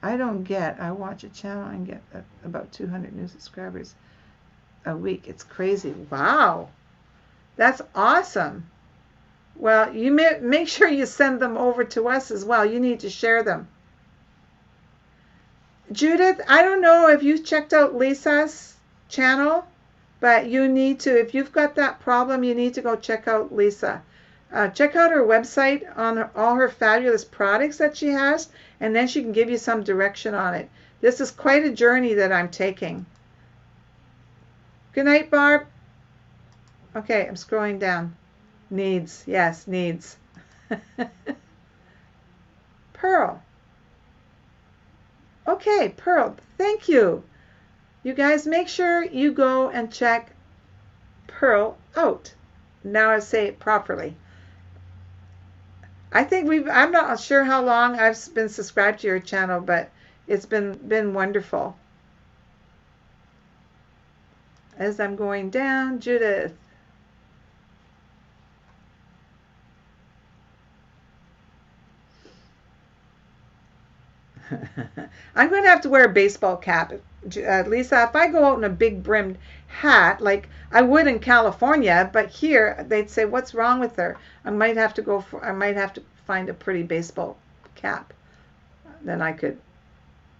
I don't get. I watch a channel and get about 200 new subscribers a week. It's crazy. Wow. That's awesome. Well, you make sure you send them over to us as well. You need to share them. Judith, I don't know if you checked out Lisa's channel, but you need to, if you've got that problem, you need to go check out Lisa. Check out her website on all her fabulous products that she has, and then she can give you some direction on it. This is quite a journey that I'm taking. Good night, Barb. Okay, I'm scrolling down. Needs, yes, needs. Pearl. Okay, Pearl, thank you. You guys make sure you go and check Pearl out. Now I say it properly. I think I'm not sure how long I've been subscribed to your channel, but it's been wonderful. As I'm going down, Judith. I'm going to have to wear a baseball cap. Lisa, if I go out in a big brimmed hat, like I would in California, but here they'd say, what's wrong with her? I might have to find a pretty baseball cap. Then I could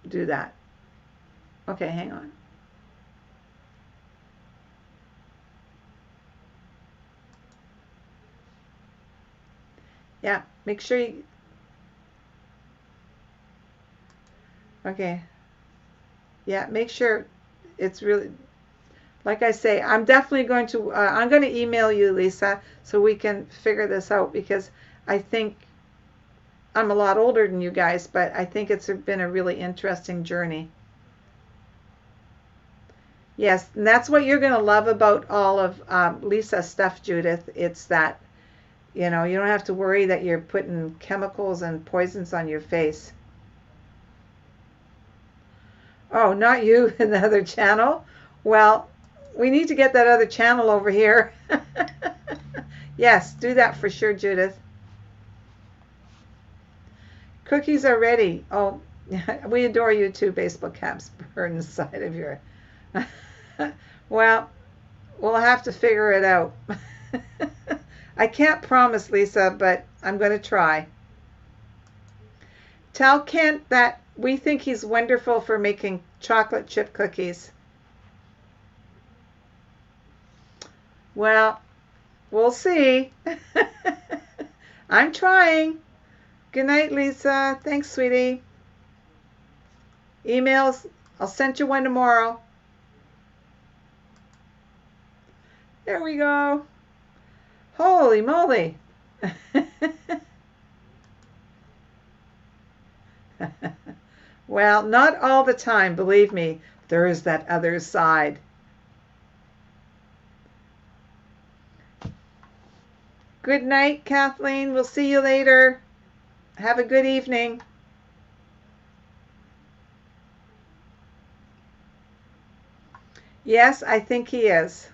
do that. Okay, hang on. Yeah, make sure you... Okay. Yeah, make sure it's really... Like I say, I'm definitely going to... I'm going to email you, Lisa, so we can figure this out, because I think I'm a lot older than you guys, but I think it's been a really interesting journey. Yes, and that's what you're going to love about all of Lisa's stuff, Judith. It's that, you know, you don't have to worry that you're putting chemicals and poisons on your face. Oh, not you, another channel? Well, we need to get that other channel over here. Yes, do that for sure, Judith. Cookies are ready. Oh, we adore you too, baseball caps burn inside of your... Well, we'll have to figure it out. I can't promise, Lisa, but I'm going to try. Tell Kent that we think he's wonderful for making chocolate chip cookies. Well, we'll see. I'm trying. Good night, Lisa. Thanks, sweetie. Emails, I'll send you one tomorrow. There we go. Holy moly. Well, not all the time, believe me. There is that other side. Good night, Kathleen. We'll see you later. Have a good evening. Yes, I think he is.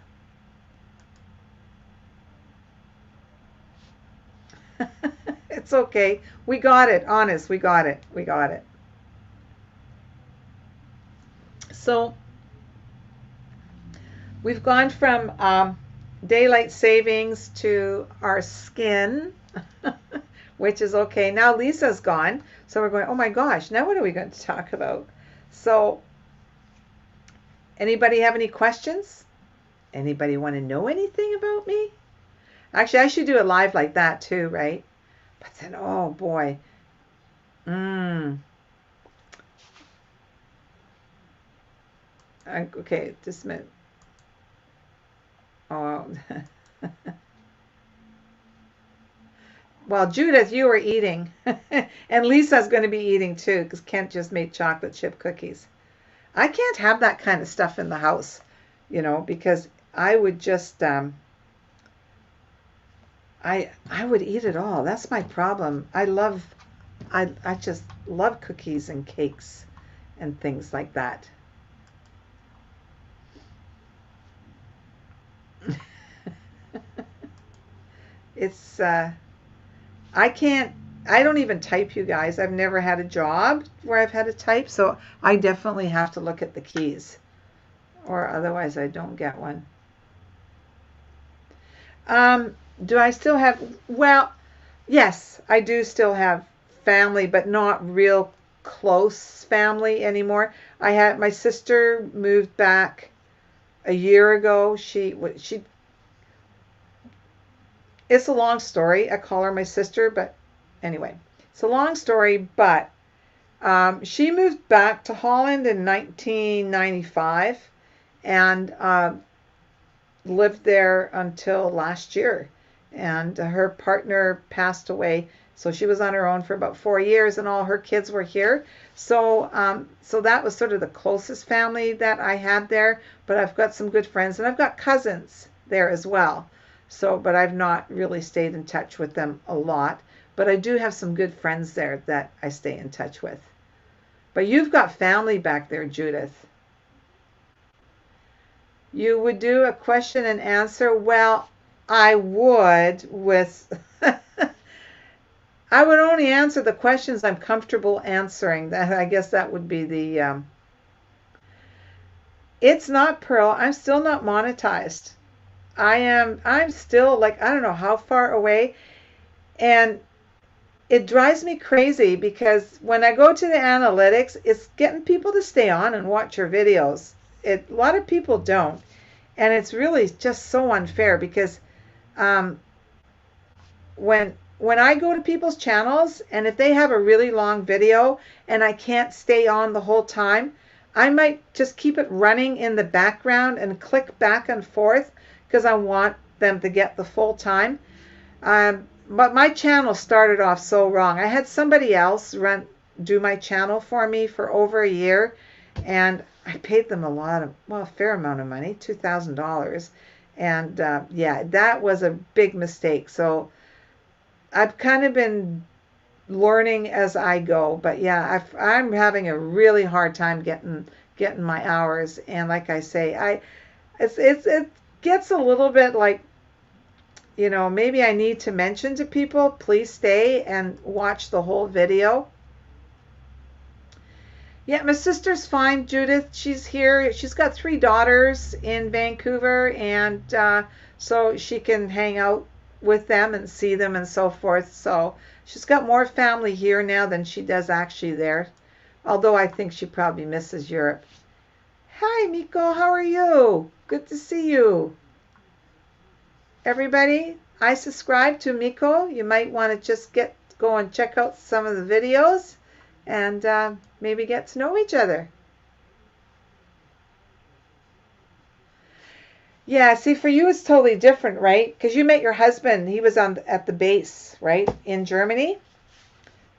It's okay. We got it. Honest, we got it. We got it. So we've gone from daylight savings to our skin, which is okay. Now Lisa's gone. So we're going, oh my gosh, now what are we going to talk about? So anybody have any questions? Anybody want to know anything about me? Actually, I should do a live like that too, right? But then, oh boy. Okay, just a minute. Oh. Well, Judith, you were eating. And Lisa's going to be eating too, because Kent just made chocolate chip cookies. I can't have that kind of stuff in the house, you know, because I would just... I would eat it all. That's my problem. I just love cookies and cakes and things like that. It's I can't I don't even type, you guys. I've never had a job where I've had to type, so I definitely have to look at the keys or otherwise I don't get one. Um, do I still have, well, yes, I do still have family, but not real close family anymore. I had my sister moved back a year ago. She it's a long story. I call her my sister, but anyway, it's a long story. But she moved back to Holland in 1995 and lived there until last year. And her partner passed away, so she was on her own for about 4 years, and all her kids were here. So that was sort of the closest family that I had there. But I've got some good friends, and I've got cousins there as well. So, but I've not really stayed in touch with them a lot. But I do have some good friends there that I stay in touch with. But you've got family back there, Judith. You would do a question and answer? Well, I would with I would only answer the questions I'm comfortable answering. That I guess that would be the it's not, Pearl. I'm still not monetized. I'm still like I don't know how far away, and it drives me crazy because when I go to the analytics, it's getting people to stay on and watch your videos. A lot of people don't, and it's really just so unfair because um, when I go to people's channels and if they have a really long video and I can't stay on the whole time, I might just keep it running in the background and click back and forth because I want them to get the full time. But my channel started off so wrong. I had somebody else do my channel for me for over a year, and I paid them a fair amount of money, $2,000. And yeah, that was a big mistake. So I've kind of been learning as I go, but yeah, I'm having a really hard time getting my hours. And like I say, it gets a little bit like, maybe I need to mention to people, please stay and watch the whole video. Yeah, my sister's fine, Judith. She's here. She's got 3 daughters in Vancouver, and so she can hang out with them and see them and so forth. So she's got more family here now than she does actually there. Although I think she probably misses Europe. Hi, Miko. How are you? Good to see you. Everybody, I subscribe to Miko. You might want to just go and check out some of the videos and maybe get to know each other. Yeah, see, for you it's totally different, right? Because you met your husband. He was at the base, right, in Germany.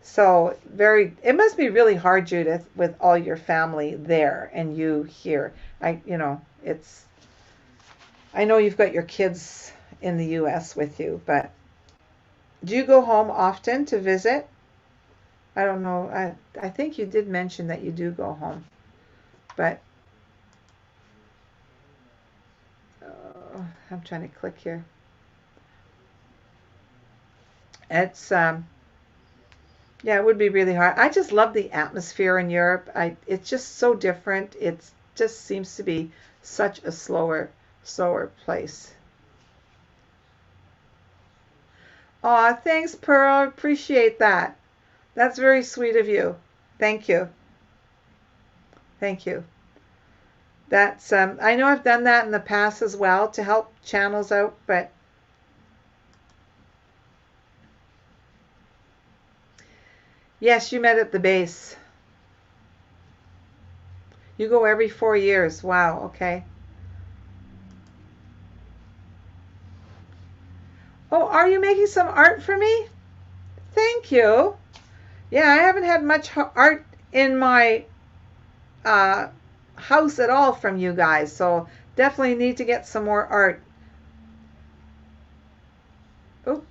So it must be really hard, Judith, with all your family there and you here. I know you've got your kids in the U.S. with you, but do you go home often to visit? I don't know. I think you did mention that you do go home, but I'm trying to click here. It's yeah, it would be really hard. I just love the atmosphere in Europe. It's just so different. It just seems to be such a slower place. Aw, thanks, Pearl. Appreciate that. That's very sweet of you. Thank you. Thank you. That's I know I've done that in the past as well to help channels out, but yes, you met at the base. You go every 4 years. Wow, okay. Oh, are you making some art for me? Thank you. Yeah, I haven't had much art in my house at all from you guys, so definitely need to get some more art. Oh,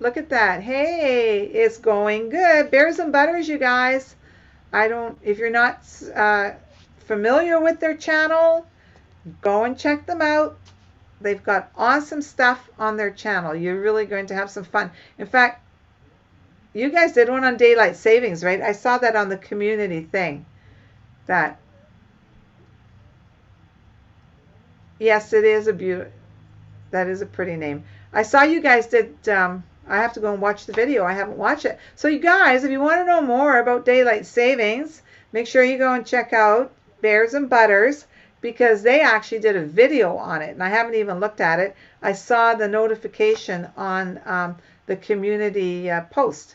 Look at that. Hey, it's going good. Bears and Butters, you guys. If you're not familiar with their channel, go and check them out. They've got awesome stuff on their channel. You're really going to have some fun. In fact, you guys did one on daylight savings, right? I saw that on the community thing. Yes, it is that is a pretty name. I saw you guys did, I have to go and watch the video. I haven't watched it. So you guys, if you want to know more about daylight savings, make sure you go and check out Bears and Butters, because they actually did a video on it, and I haven't even looked at it. I saw the notification on the community post.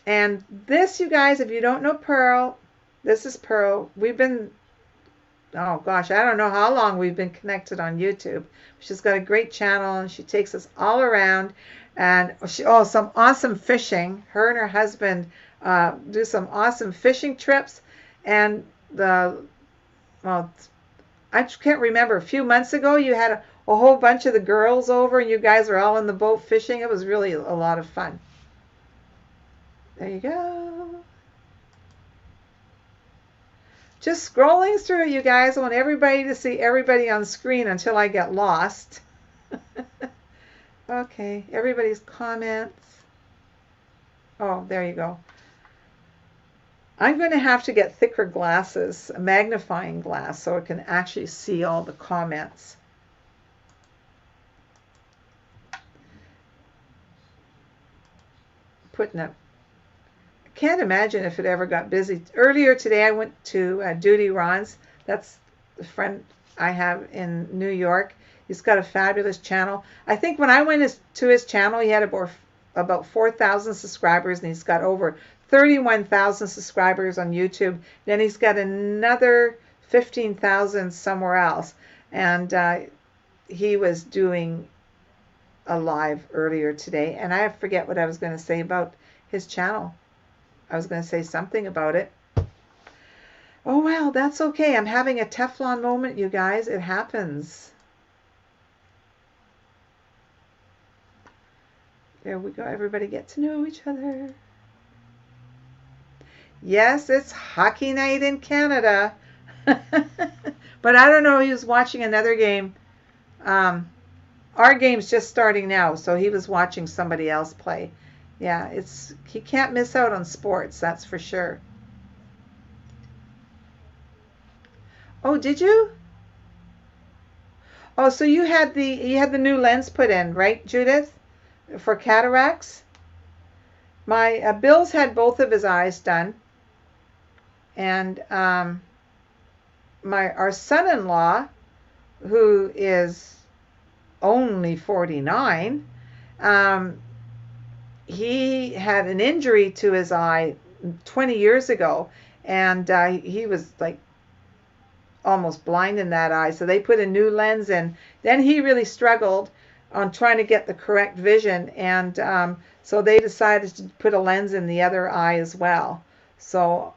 And this, you guys, if you don't know Pearl, this is Pearl. We've been, oh gosh, I don't know how long we've been connected on YouTube. She's got a great channel, and she takes us all around, and some awesome fishing. Her and her husband do some awesome fishing trips, and I can't remember, a few months ago you had a whole bunch of the girls over, and you guys were all in the boat fishing. It was really a lot of fun. There you go. Just scrolling through, you guys. I want everybody to see everybody on screen until I get lost. Okay, everybody's comments. Oh, there you go. I'm going to have to get thicker glasses, a magnifying glass, so I can actually see all the comments. Can't imagine if it ever got busy. Earlier today I went to Duty Ron's. That's the friend I have in New York. He's got a fabulous channel. I think when I went to his channel, he had about 4,000 subscribers, and he's got over 31,000 subscribers on YouTube. Then he's got another 15,000 somewhere else. And he was doing a live earlier today, and I forget what I was going to say about his channel. I was going to say something about it. Oh, well, that's okay. I'm having a Teflon moment, you guys. It happens. There we go. Everybody get to know each other. Yes, it's hockey night in Canada. But I don't know. He was watching another game. Our game's just starting now, so he was watching somebody else play. Yeah, he can't miss out on sports, that's for sure. Oh, did you? Oh, so you had the new lens put in, right, Judith? For cataracts? My Bill's had both of his eyes done. And our son-in-law, who is only 49, he had an injury to his eye 20 years ago, and he was like almost blind in that eye, so they put a new lens in. Then he really struggled on trying to get the correct vision, and so they decided to put a lens in the other eye as well. So,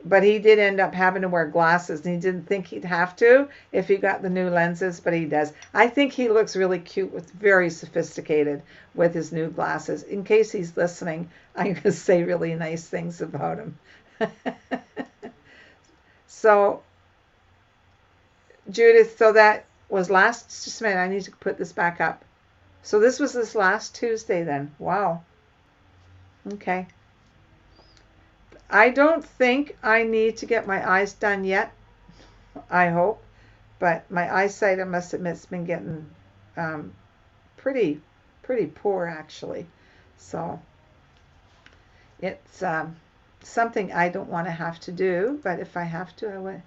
but he did end up having to wear glasses, and he didn't think he'd have to if he got the new lenses, but he does. I think he looks really cute, very sophisticated with his new glasses. In case he's listening, I'm going to say really nice things about him. So, Judith, so that was just a minute, I need to put this back up. So this was this last Tuesday then. Wow. Okay. I don't think I need to get my eyes done yet, I hope, but my eyesight, I must admit, has been getting pretty poor, actually. So it's something I don't want to have to do, but if I have to, I will.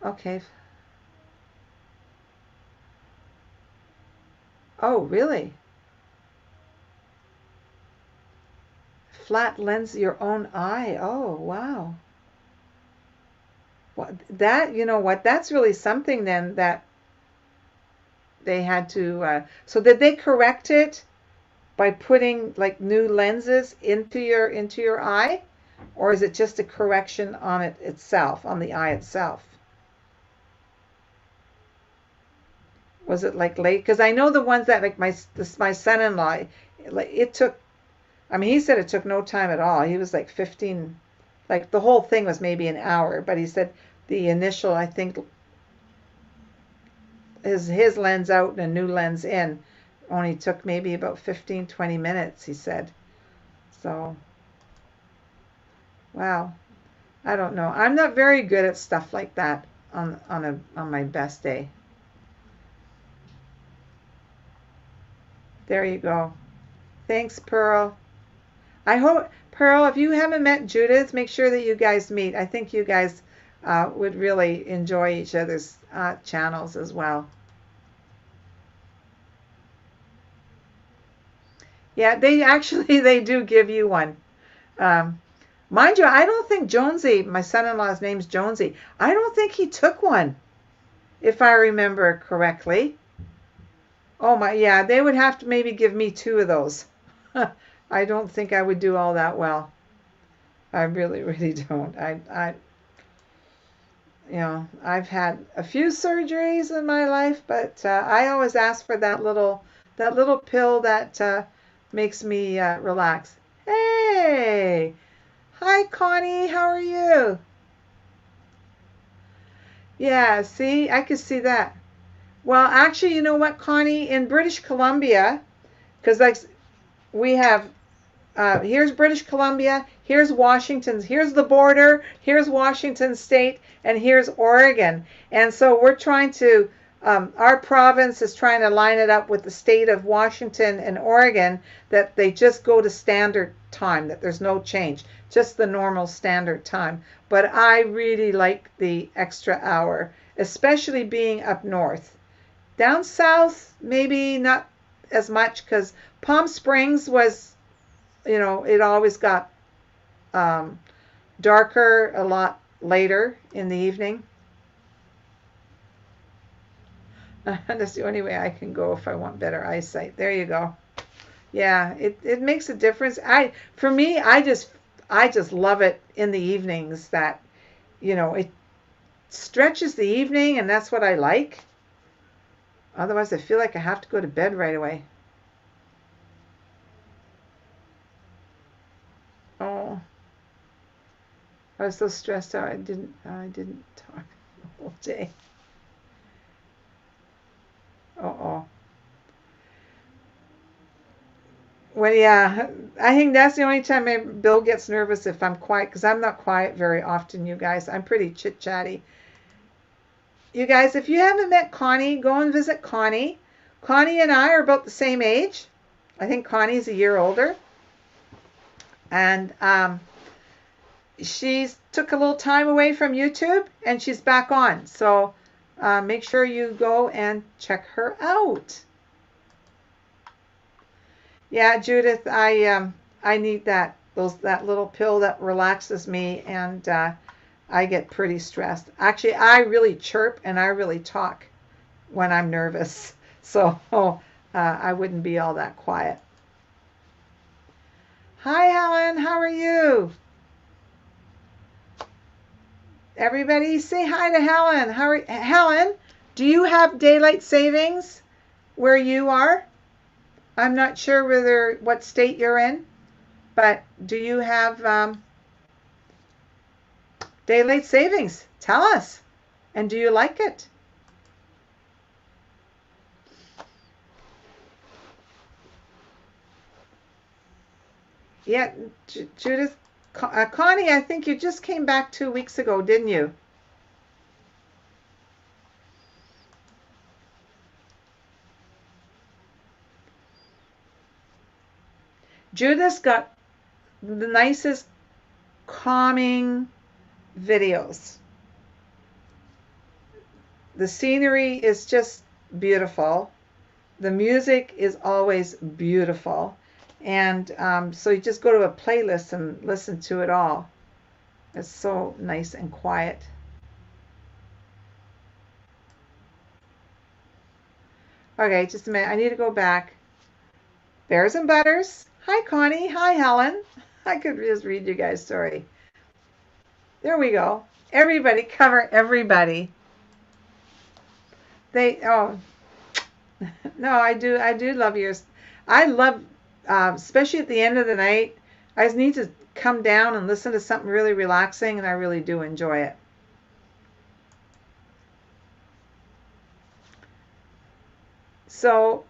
Okay. Oh, really? Flat lens your own eye. Oh, wow. Well, you know what, that's really something then that they had to, so did they correct it by putting like new lenses into your eye, or is it just a correction on it itself, on the eye itself? Was it like late? Because I know the ones that like my son-in-law, like it took. I mean, he said it took no time at all. He was like 15, like the whole thing was maybe an hour, but he said the initial, I think, his lens out and a new lens in only took maybe about 15, 20 minutes, he said. So, wow. I don't know. I'm not very good at stuff like that on my best day. There you go. Thanks, Pearl. I hope, Pearl, if you haven't met Judith, make sure that you guys meet. I think you guys would really enjoy each other's channels as well. Yeah, they actually they do give you one. Mind you, I don't think Jonesy, my son-in-law's name's Jonesy, I don't think he took one, if I remember correctly. Oh my, yeah, they would have to maybe give me 2 of those. I don't think I would do all that well. I really, really don't. I've had a few surgeries in my life, but I always ask for that little pill that makes me relax. Hey, hi Connie, how are you? Yeah, see, I could see that. Well, actually, you know what, Connie, in British Columbia, because like we have here's British Columbia, here's Washington, here's the border, here's Washington State, and here's Oregon. And so we're trying to, our province is trying to line it up with the state of Washington and Oregon, that they just go to standard time, that there's no change, just the normal standard time. But I really like the extra hour, especially being up north. Down south, maybe not as much, because Palm Springs was, it always got darker a lot later in the evening. That's the only way I can go if I want better eyesight. There you go. Yeah, it makes a difference. For me, I just love it in the evenings that, it stretches the evening, and that's what I like. Otherwise, I feel like I have to go to bed right away. Oh, I was so stressed out. I didn't talk the whole day. Oh. Well, yeah, I think that's the only time Bill gets nervous, if I'm quiet, because I'm not quiet very often, you guys. I'm pretty chit-chatty. You guys, if you haven't met Connie, go and visit Connie. Connie and I are about the same age. I think Connie's a year older. And she's took a little time away from YouTube, and she's back on. So make sure you go and check her out. Yeah, Judith, I need that little pill that relaxes me, and I get pretty stressed. Actually, I really chirp and I really talk when I'm nervous, so I wouldn't be all that quiet. Hi, Helen. How are you? Everybody, say hi to Helen. Helen, do you have daylight savings where you are? I'm not sure what state you're in, but do you have daylight savings? Tell us. And do you like it? Yeah, Judith, Connie, I think you just came back 2 weeks ago, didn't you? Judith's got the nicest calming videos. The scenery is just beautiful. The music is always beautiful. And so you just go to a playlist and listen to it all. It's so nice and quiet. Okay, just a minute. I need to go back. Bears and Butters. Hi, Connie. Hi, Helen. I could just read you guys' story. There we go. Everybody, cover everybody. No, I do love yours. I love, especially at the end of the night, I just need to come down and listen to something really relaxing, and I really do enjoy it. So,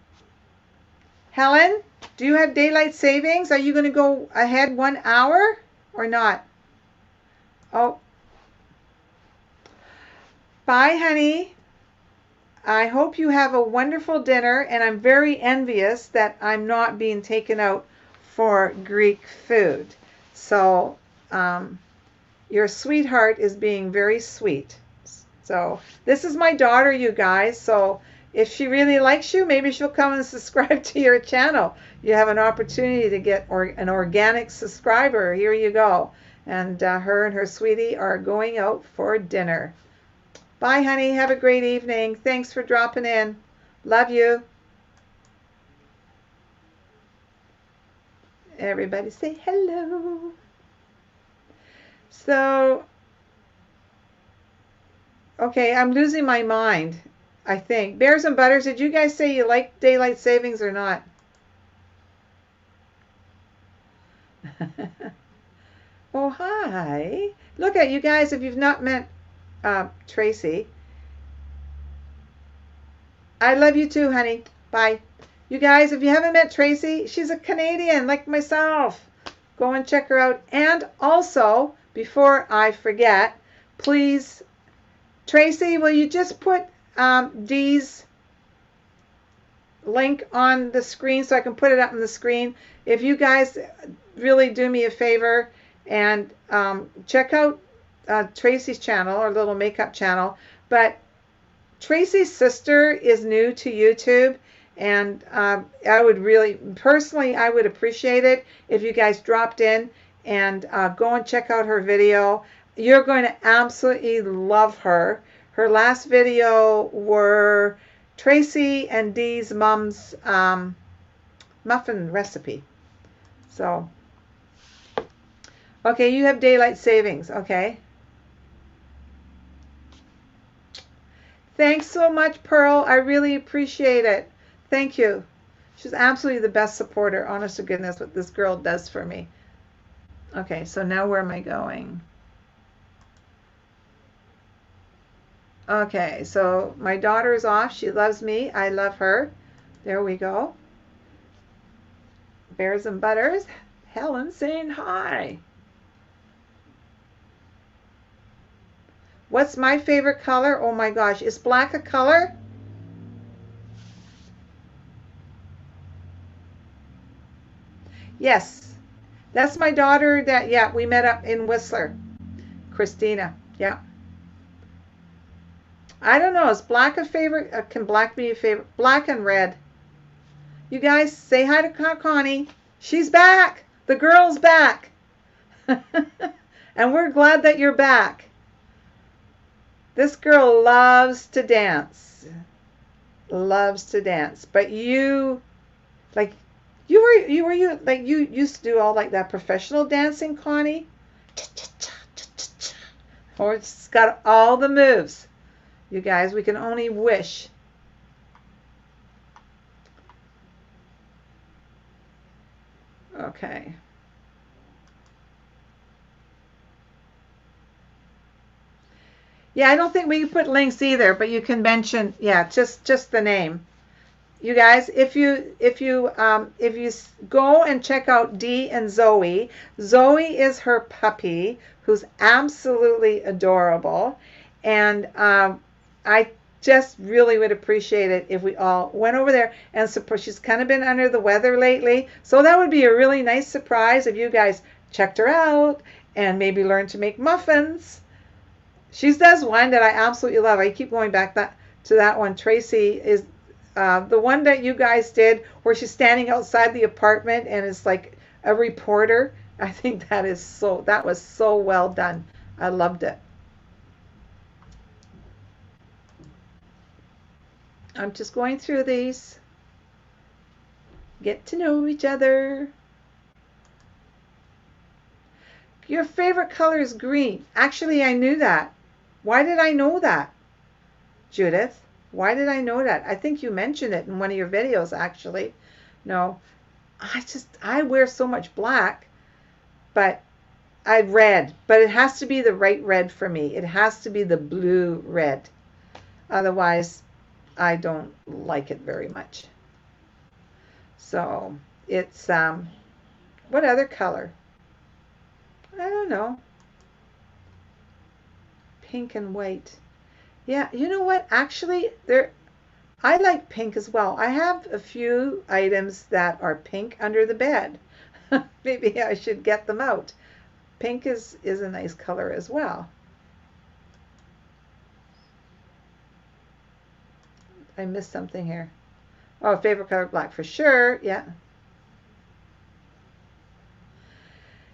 Helen, do you have daylight savings? Are you going to go ahead 1 hour or not? Oh, bye, honey. I hope you have a wonderful dinner, and I'm very envious that I'm not being taken out for Greek food. So, your sweetheart is being very sweet. So, this is my daughter, you guys. So, if she really likes you, maybe she'll come and subscribe to your channel. You have an opportunity to get an organic subscriber. Here you go. And her and her sweetie are going out for dinner. Bye, honey. Have a great evening. Thanks for dropping in. Love you. Everybody say hello. So, okay, I'm losing my mind, I think. Bears and Butters, did you guys say you like daylight savings or not? Oh, hi. Look at you guys, if you've not met Tracy. I love you too, honey. Bye. You guys, if you haven't met Tracy, she's a Canadian like myself. Go and check her out. And also, before I forget, please, Tracy, will you just put Dee's link on the screen so I can put it up on the screen? If you guys really do me a favor and check out Tracy's channel, or little makeup channel. But Tracy's sister is new to YouTube, and I would really, personally, I would appreciate it if you guys dropped in and go and check out her video. You're going to absolutely love her. Her last video were Tracy and Dee's mom's muffin recipe. So, okay, you have daylight savings, okay? Thanks so much, Pearl. I really appreciate it. Thank you. She's absolutely the best supporter. Honest to goodness, what this girl does for me. Okay, so now where am I going? Okay, so my daughter is off. She loves me. I love her. There we go. Bears and Butters. Helen saying hi. What's my favorite color? Oh my gosh, is black a color? Yes. That's my daughter that, yeah, we met up in Whistler. Christina, yeah. I don't know, is black a favorite? Can black be a favorite? Black and red. You guys say hi to Connie. She's back. The girl's back. And we're glad that you're back. This girl loves to dance. Loves to dance. But you, like, you used to do all like that professional dancing, Connie? Or it's got all the moves. You guys, we can only wish. Okay. Yeah, I don't think we can put links either, but you can mention, yeah, just the name. You guys, if you go and check out Dee and Zoe, Zoe is her puppy who's absolutely adorable, and I just really would appreciate it if we all went over there and support. She's kind of been under the weather lately, so that would be a really nice surprise if you guys checked her out and maybe learned to make muffins. She does one that I absolutely love. I keep going back to that one. Tracy is the one that you guys did where she's standing outside the apartment and is like a reporter. I think that was so well done. I loved it. I'm just going through these. Get to know each other. Your favorite color is green. Actually, I knew that. Why did I know that, Judith? Why did I know that? I think you mentioned it in one of your videos, actually. No, I wear so much black, but red, but it has to be the right red for me. It has to be the blue red. Otherwise, I don't like it very much. So it's, what other color? I don't know. Pink and white. Yeah, you know what? Actually, I like pink as well. I have a few items that are pink under the bed. Maybe I should get them out. Pink is a nice color as well. I missed something here. Oh, favorite color, black for sure. Yeah.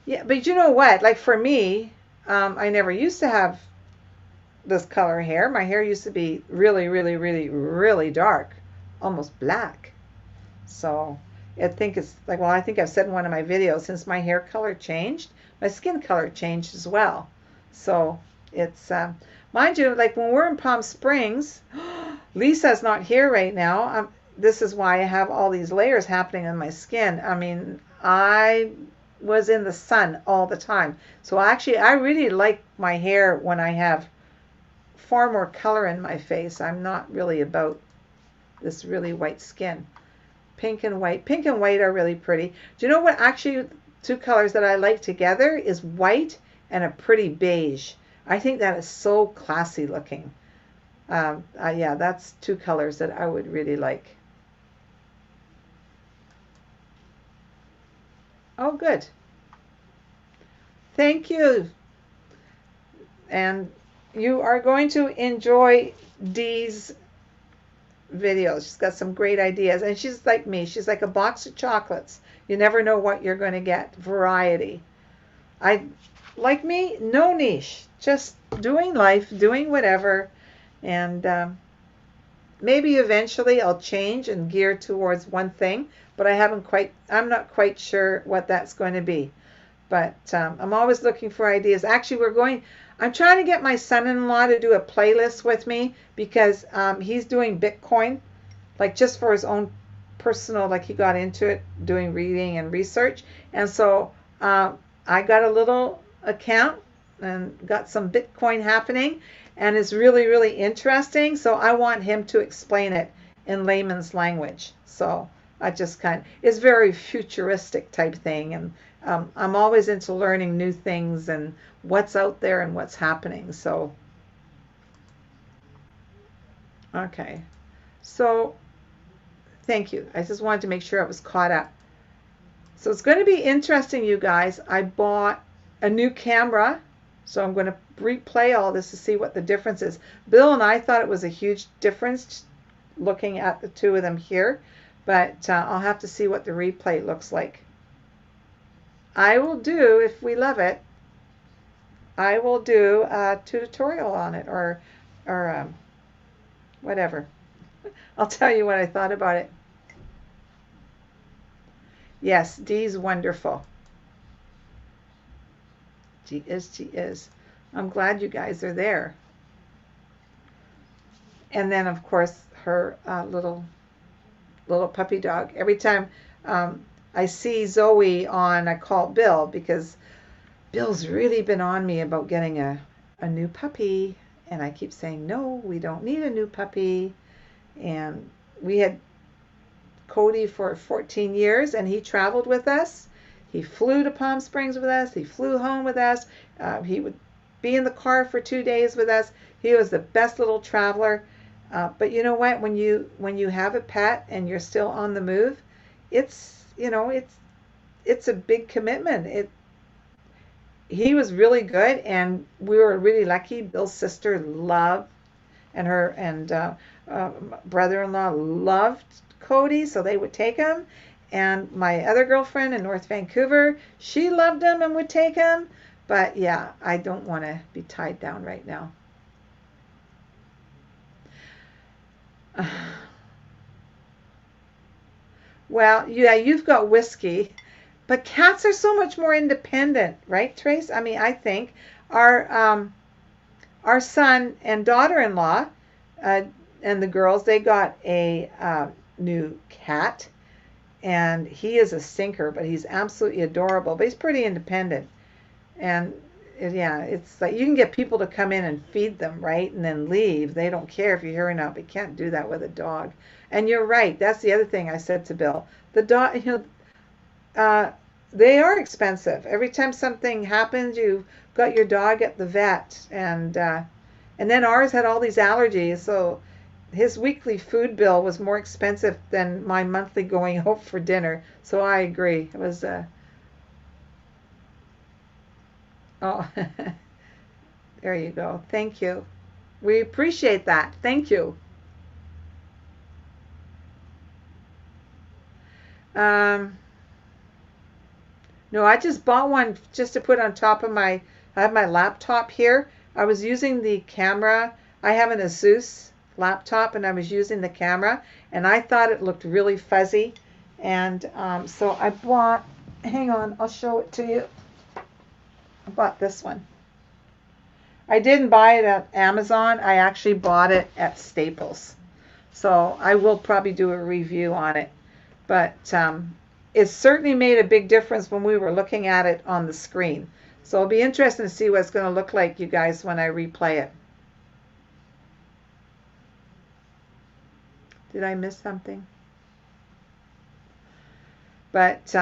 Yeah, but you know what? Like for me, I never used to have this color hair. My hair used to be really, really, really, really dark, almost black. So I think it's like, well, I think I've said in one of my videos, since my hair color changed, my skin color changed as well. So it's, mind you, like when we're in Palm Springs, Lisa's not here right now. This is why I have all these layers happening on my skin. I mean, I was in the sun all the time. So actually, I really like my hair when I have far more color in my face. I'm not really about this really white skin. Pink and white. Pink and white are really pretty. Do you know what actually two colors that I like together is white and a pretty beige. I think that is so classy looking. Yeah, that's two colors that I would really like. Oh, good. Thank you. And you are going to enjoy Dee's videos. She's got some great ideas. And she's like me. She's like a box of chocolates. You never know what you're going to get. Variety. Like me, no niche. Just doing life, doing whatever. And maybe eventually I'll change and gear towards one thing. But I'm not quite sure what that's going to be. But I'm always looking for ideas. Actually, I'm trying to get my son-in-law to do a playlist with me because he's doing Bitcoin, like just for his own personal, like he got into it doing reading and research. And so I got a little account and got some Bitcoin happening, and it's really, really interesting. So I want him to explain it in layman's language. So it's very futuristic type thing. And I'm always into learning new things and what's out there and what's happening. So, okay. So, thank you. I just wanted to make sure I was caught up. So it's going to be interesting, you guys. I bought a new camera, so I'm going to replay all this to see what the difference is. Bill and I thought it was a huge difference looking at the two of them here, but I'll have to see what the replay looks like. I will do, if we love it, I will do a tutorial on it or whatever. I'll tell you what I thought about it. Yes, Dee's wonderful. She is. I'm glad you guys are there. And then, of course, her little puppy dog. Every time I see Zoe on, I call Bill because Bill's really been on me about getting a new puppy. And I keep saying, no, we don't need a new puppy. And we had Cody for 14 years, and he traveled with us. He flew to Palm Springs with us. He flew home with us. He would be in the car for 2 days with us. He was the best little traveler. But you know what? When you have a pet and you're still on the move, it's a big commitment. He was really good, and we were really lucky. Bill's sister loved, and her brother-in-law loved Cody, so they would take him. And my other girlfriend in North Vancouver, she loved him and would take him. But yeah, I don't want to be tied down right now. Well, yeah, you've got Whiskey, but cats are so much more independent, right, Trace? I mean, I think our son and daughter-in-law and the girls, they got a new cat, and he is a stinker, but he's absolutely adorable. But he's pretty independent, and yeah, it's like you can get people to come in and feed them, right, and then leave. They don't care if you're here or not, but you can't do that with a dog. And you're right. That's the other thing I said to Bill. The dog, they are expensive. Every time something happens, you've got your dog at the vet, and then ours had all these allergies, so his weekly food bill was more expensive than my monthly going out for dinner. So I agree. It was oh, there you go. Thank you. We appreciate that. Thank you. No, I just bought one just to put on top of I have my laptop here. I was using the camera. I have an Asus laptop, and I was using the camera, and I thought it looked really fuzzy. And so I bought, hang on, I'll show it to you. I bought this one. I didn't buy it at Amazon. I actually bought it at Staples. So I will probably do a review on it. But it certainly made a big difference when we were looking at it on the screen. So it'll be interesting to see what it's going to look like, you guys, when I replay it. Did I miss something? But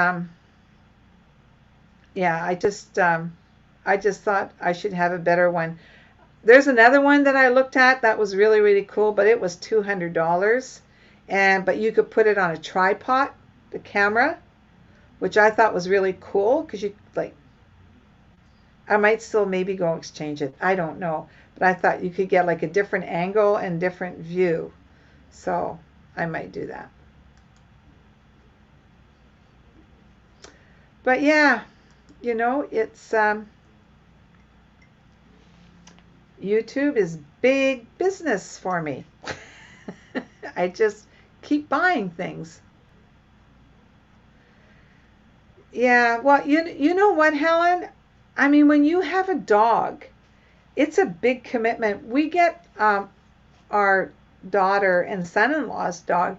yeah, I just thought I should have a better one. There's another one that I looked at that was really, really cool, but it was $200. But you could put it on a tripod, the camera, which I thought was really cool, because you I might still maybe go exchange it. I don't know. But I thought you could get like a different angle and different view. So I might do that. But yeah, it's YouTube is big business for me. I just keep buying things. Yeah, well, you know what, Helen? I mean, when you have a dog, it's a big commitment. We get our daughter and son-in-law's dog,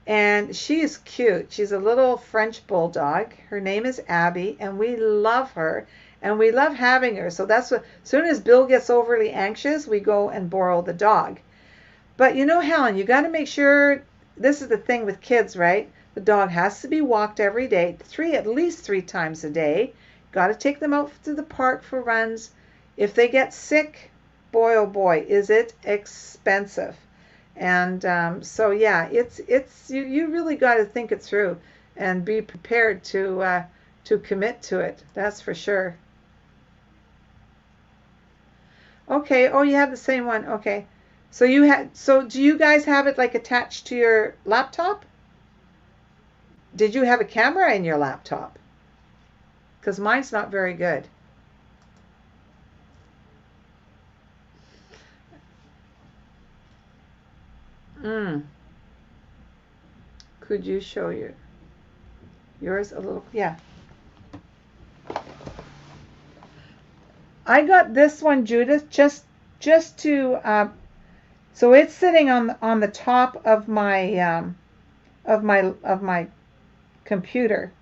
and she is cute. She's a little French bulldog. Her name is Abby, and we love her, and we love having her. So that's what, as soon as Bill gets overly anxious, we go and borrow the dog. But Helen, you got to make sure, this is the thing with kids, right? The dog has to be walked every day, at least three times a day. Got to take them out to the park for runs. If they get sick, boy, oh boy, is it expensive. And so yeah, it's you really got to think it through and be prepared to commit to it. That's for sure. Okay. Oh, you have the same one. Okay. So do you guys have it like attached to your laptop? Did you have a camera in your laptop? Because mine's not very good. Could you show yours a little? Yeah. I got this one, Judith, just to so it's sitting on the top of my computer,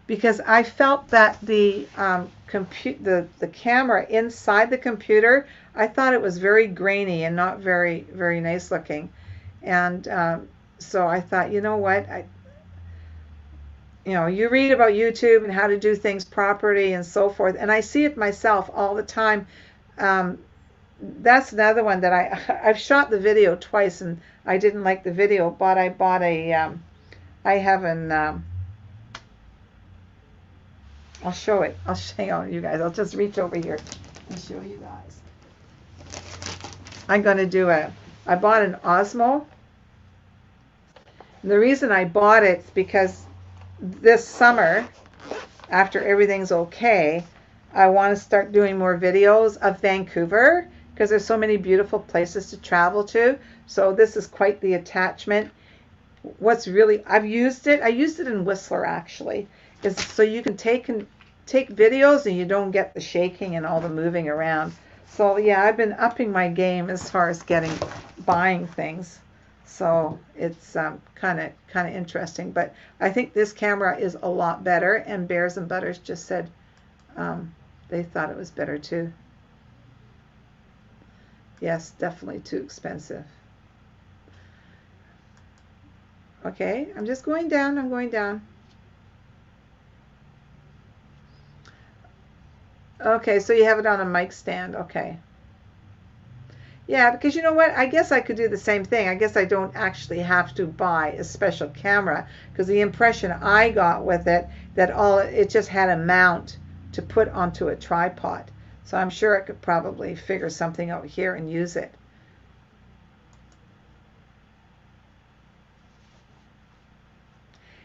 because I felt that the camera inside the computer, I thought it was very grainy and not very, very nice looking. And so I thought, you know what, you read about YouTube and how to do things properly and so forth, and I see it myself all the time. That's another one that I've shot the video twice, and I didn't like the video, but I bought I have an I'll show it. I'll show you guys. I'll just reach over here and show you guys. I'm going to do I bought an Osmo. And the reason I bought it is because this summer, after everything's okay, I want to start doing more videos of Vancouver, because there's so many beautiful places to travel to. So this is quite the attachment. I used it in Whistler, actually, is so you can take videos and you don't get the shaking and all the moving around. So yeah, I've been upping my game as far as buying things. So it's kind of interesting. But I think this camera is a lot better. And Bears and Butters just said they thought it was better too. Yes, definitely too expensive. Okay, I'm just going down. I'm going down. Okay, so you have it on a mic stand. Okay. Yeah, because you know what? I guess I could do the same thing. I guess I don't actually have to buy a special camera, because the impression I got with it, that it just had a mount to put onto a tripod. So I'm sure I could probably figure something out here and use it.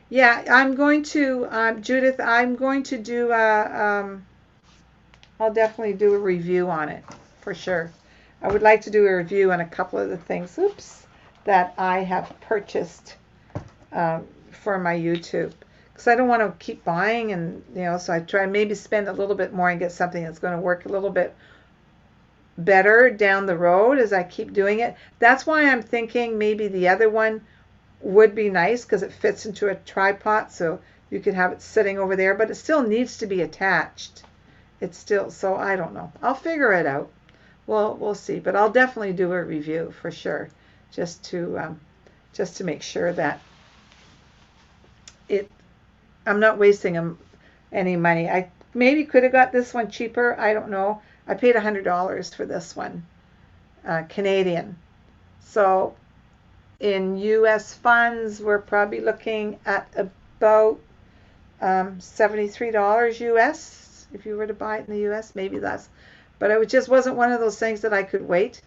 Yeah, I'm going to, Judith, I'm going to do I'll definitely do a review on it, for sure. I would like to do a review on a couple of the things, that I have purchased for my YouTube. Because I don't want to keep buying, and so I try maybe spend a little bit more and get something that's going to work a little bit better down the road as I keep doing it. That's why I'm thinking maybe the other one would be nice, because it fits into a tripod, so you could have it sitting over there, but it still needs to be attached. It's still, so I don't know. I'll figure it out. We'll see, but I'll definitely do a review for sure, just to make sure that I'm not wasting any money. I maybe could have got this one cheaper. I don't know. I paid $100 for this one, Canadian. So in U.S. funds, we're probably looking at about $73 U.S. if you were to buy it in the U.S., maybe less. But it just wasn't one of those things that I could wait.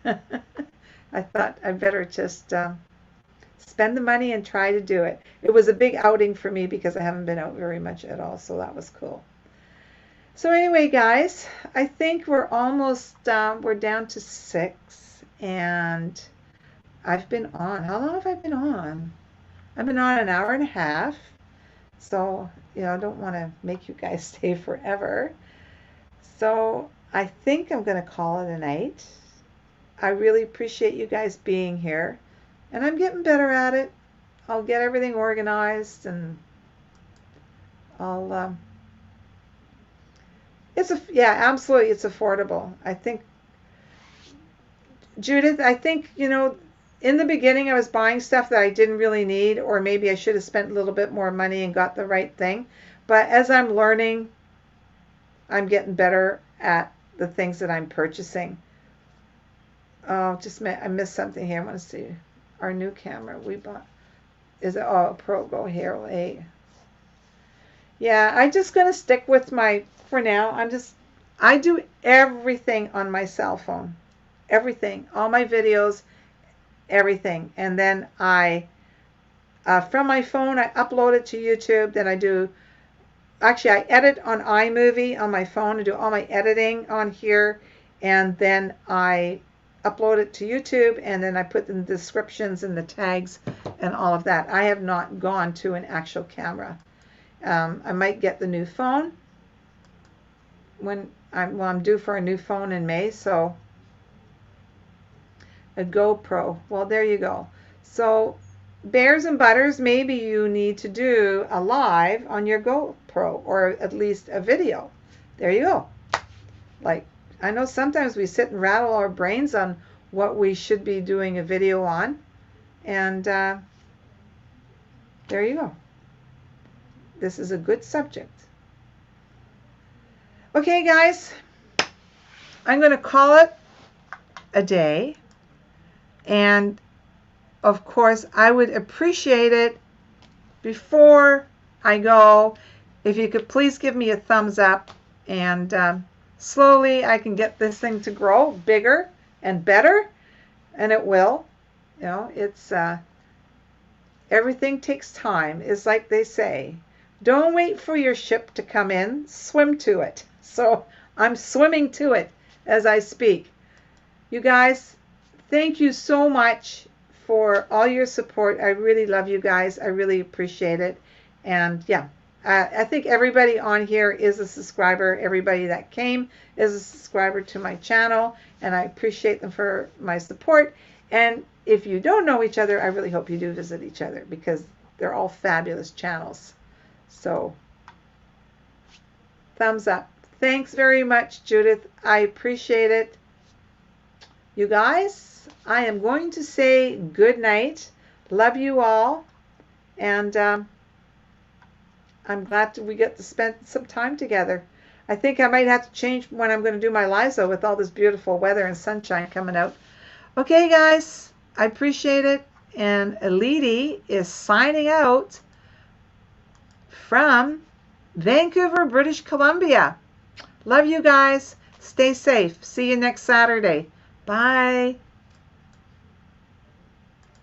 I thought I'd better just spend the money and try to do it. It was a big outing for me because I haven't been out very much at all, so that was cool. So anyway, guys, I think we're almost we're down to 6, and I've been on. How long have I been on? I've been on an hour and a half. So, I don't want to make you guys stay forever. So I think I'm going to call it a night. I really appreciate you guys being here, and I'm getting better at it. I'll get everything organized, and I'll yeah, absolutely, it's affordable. I think, Judith, I think, in the beginning I was buying stuff that I didn't really need, or maybe I should have spent a little bit more money and got the right thing. But as I'm learning, I'm getting better at the things that I'm purchasing. Oh, I missed something here. I want to see our new camera we bought. Is it Pro Go Hero 8? Yeah, I'm just gonna stick with for now. I do everything on my cell phone, everything, all my videos, everything, and then from my phone I upload it to YouTube. Then I edit on iMovie on my phone and do all my editing on here, and then I upload it to YouTube, and then I put the descriptions and the tags and all of that. I have not gone to an actual camera. I might get the new phone when I'm due for a new phone in May, so a GoPro. Well, there you go. So Bears and Butters, maybe you need to do a live on your GoPro, or at least a video. There you go. Like, I know sometimes we sit and rattle our brains on what we should be doing a video on, and there you go. This is a good subject. Okay, guys, I'm going to call it a day, and of course I would appreciate it, before I go, if you could please give me a thumbs up, and slowly I can get this thing to grow bigger and better, and it will. It's everything takes time. It's like they say, don't wait for your ship to come in, swim to it. So I'm swimming to it as I speak. You guys, thank you so much for all your support. I really love you guys. I really appreciate it. And yeah, I think everybody on here is a subscriber. Everybody that came is a subscriber to my channel, and I appreciate them for my support. And if you don't know each other, I really hope you do visit each other, because they're all fabulous channels. So, thumbs up. Thanks very much, Judith. I appreciate it. You guys, I am going to say good night. Love you all. And I'm glad we get to spend some time together. I think I might have to change when I'm going to do my Liza with all this beautiful weather and sunshine coming out. Okay, guys, I appreciate it. And Liedy is signing out from Vancouver, British Columbia. Love you guys. Stay safe. See you next Saturday. Bye.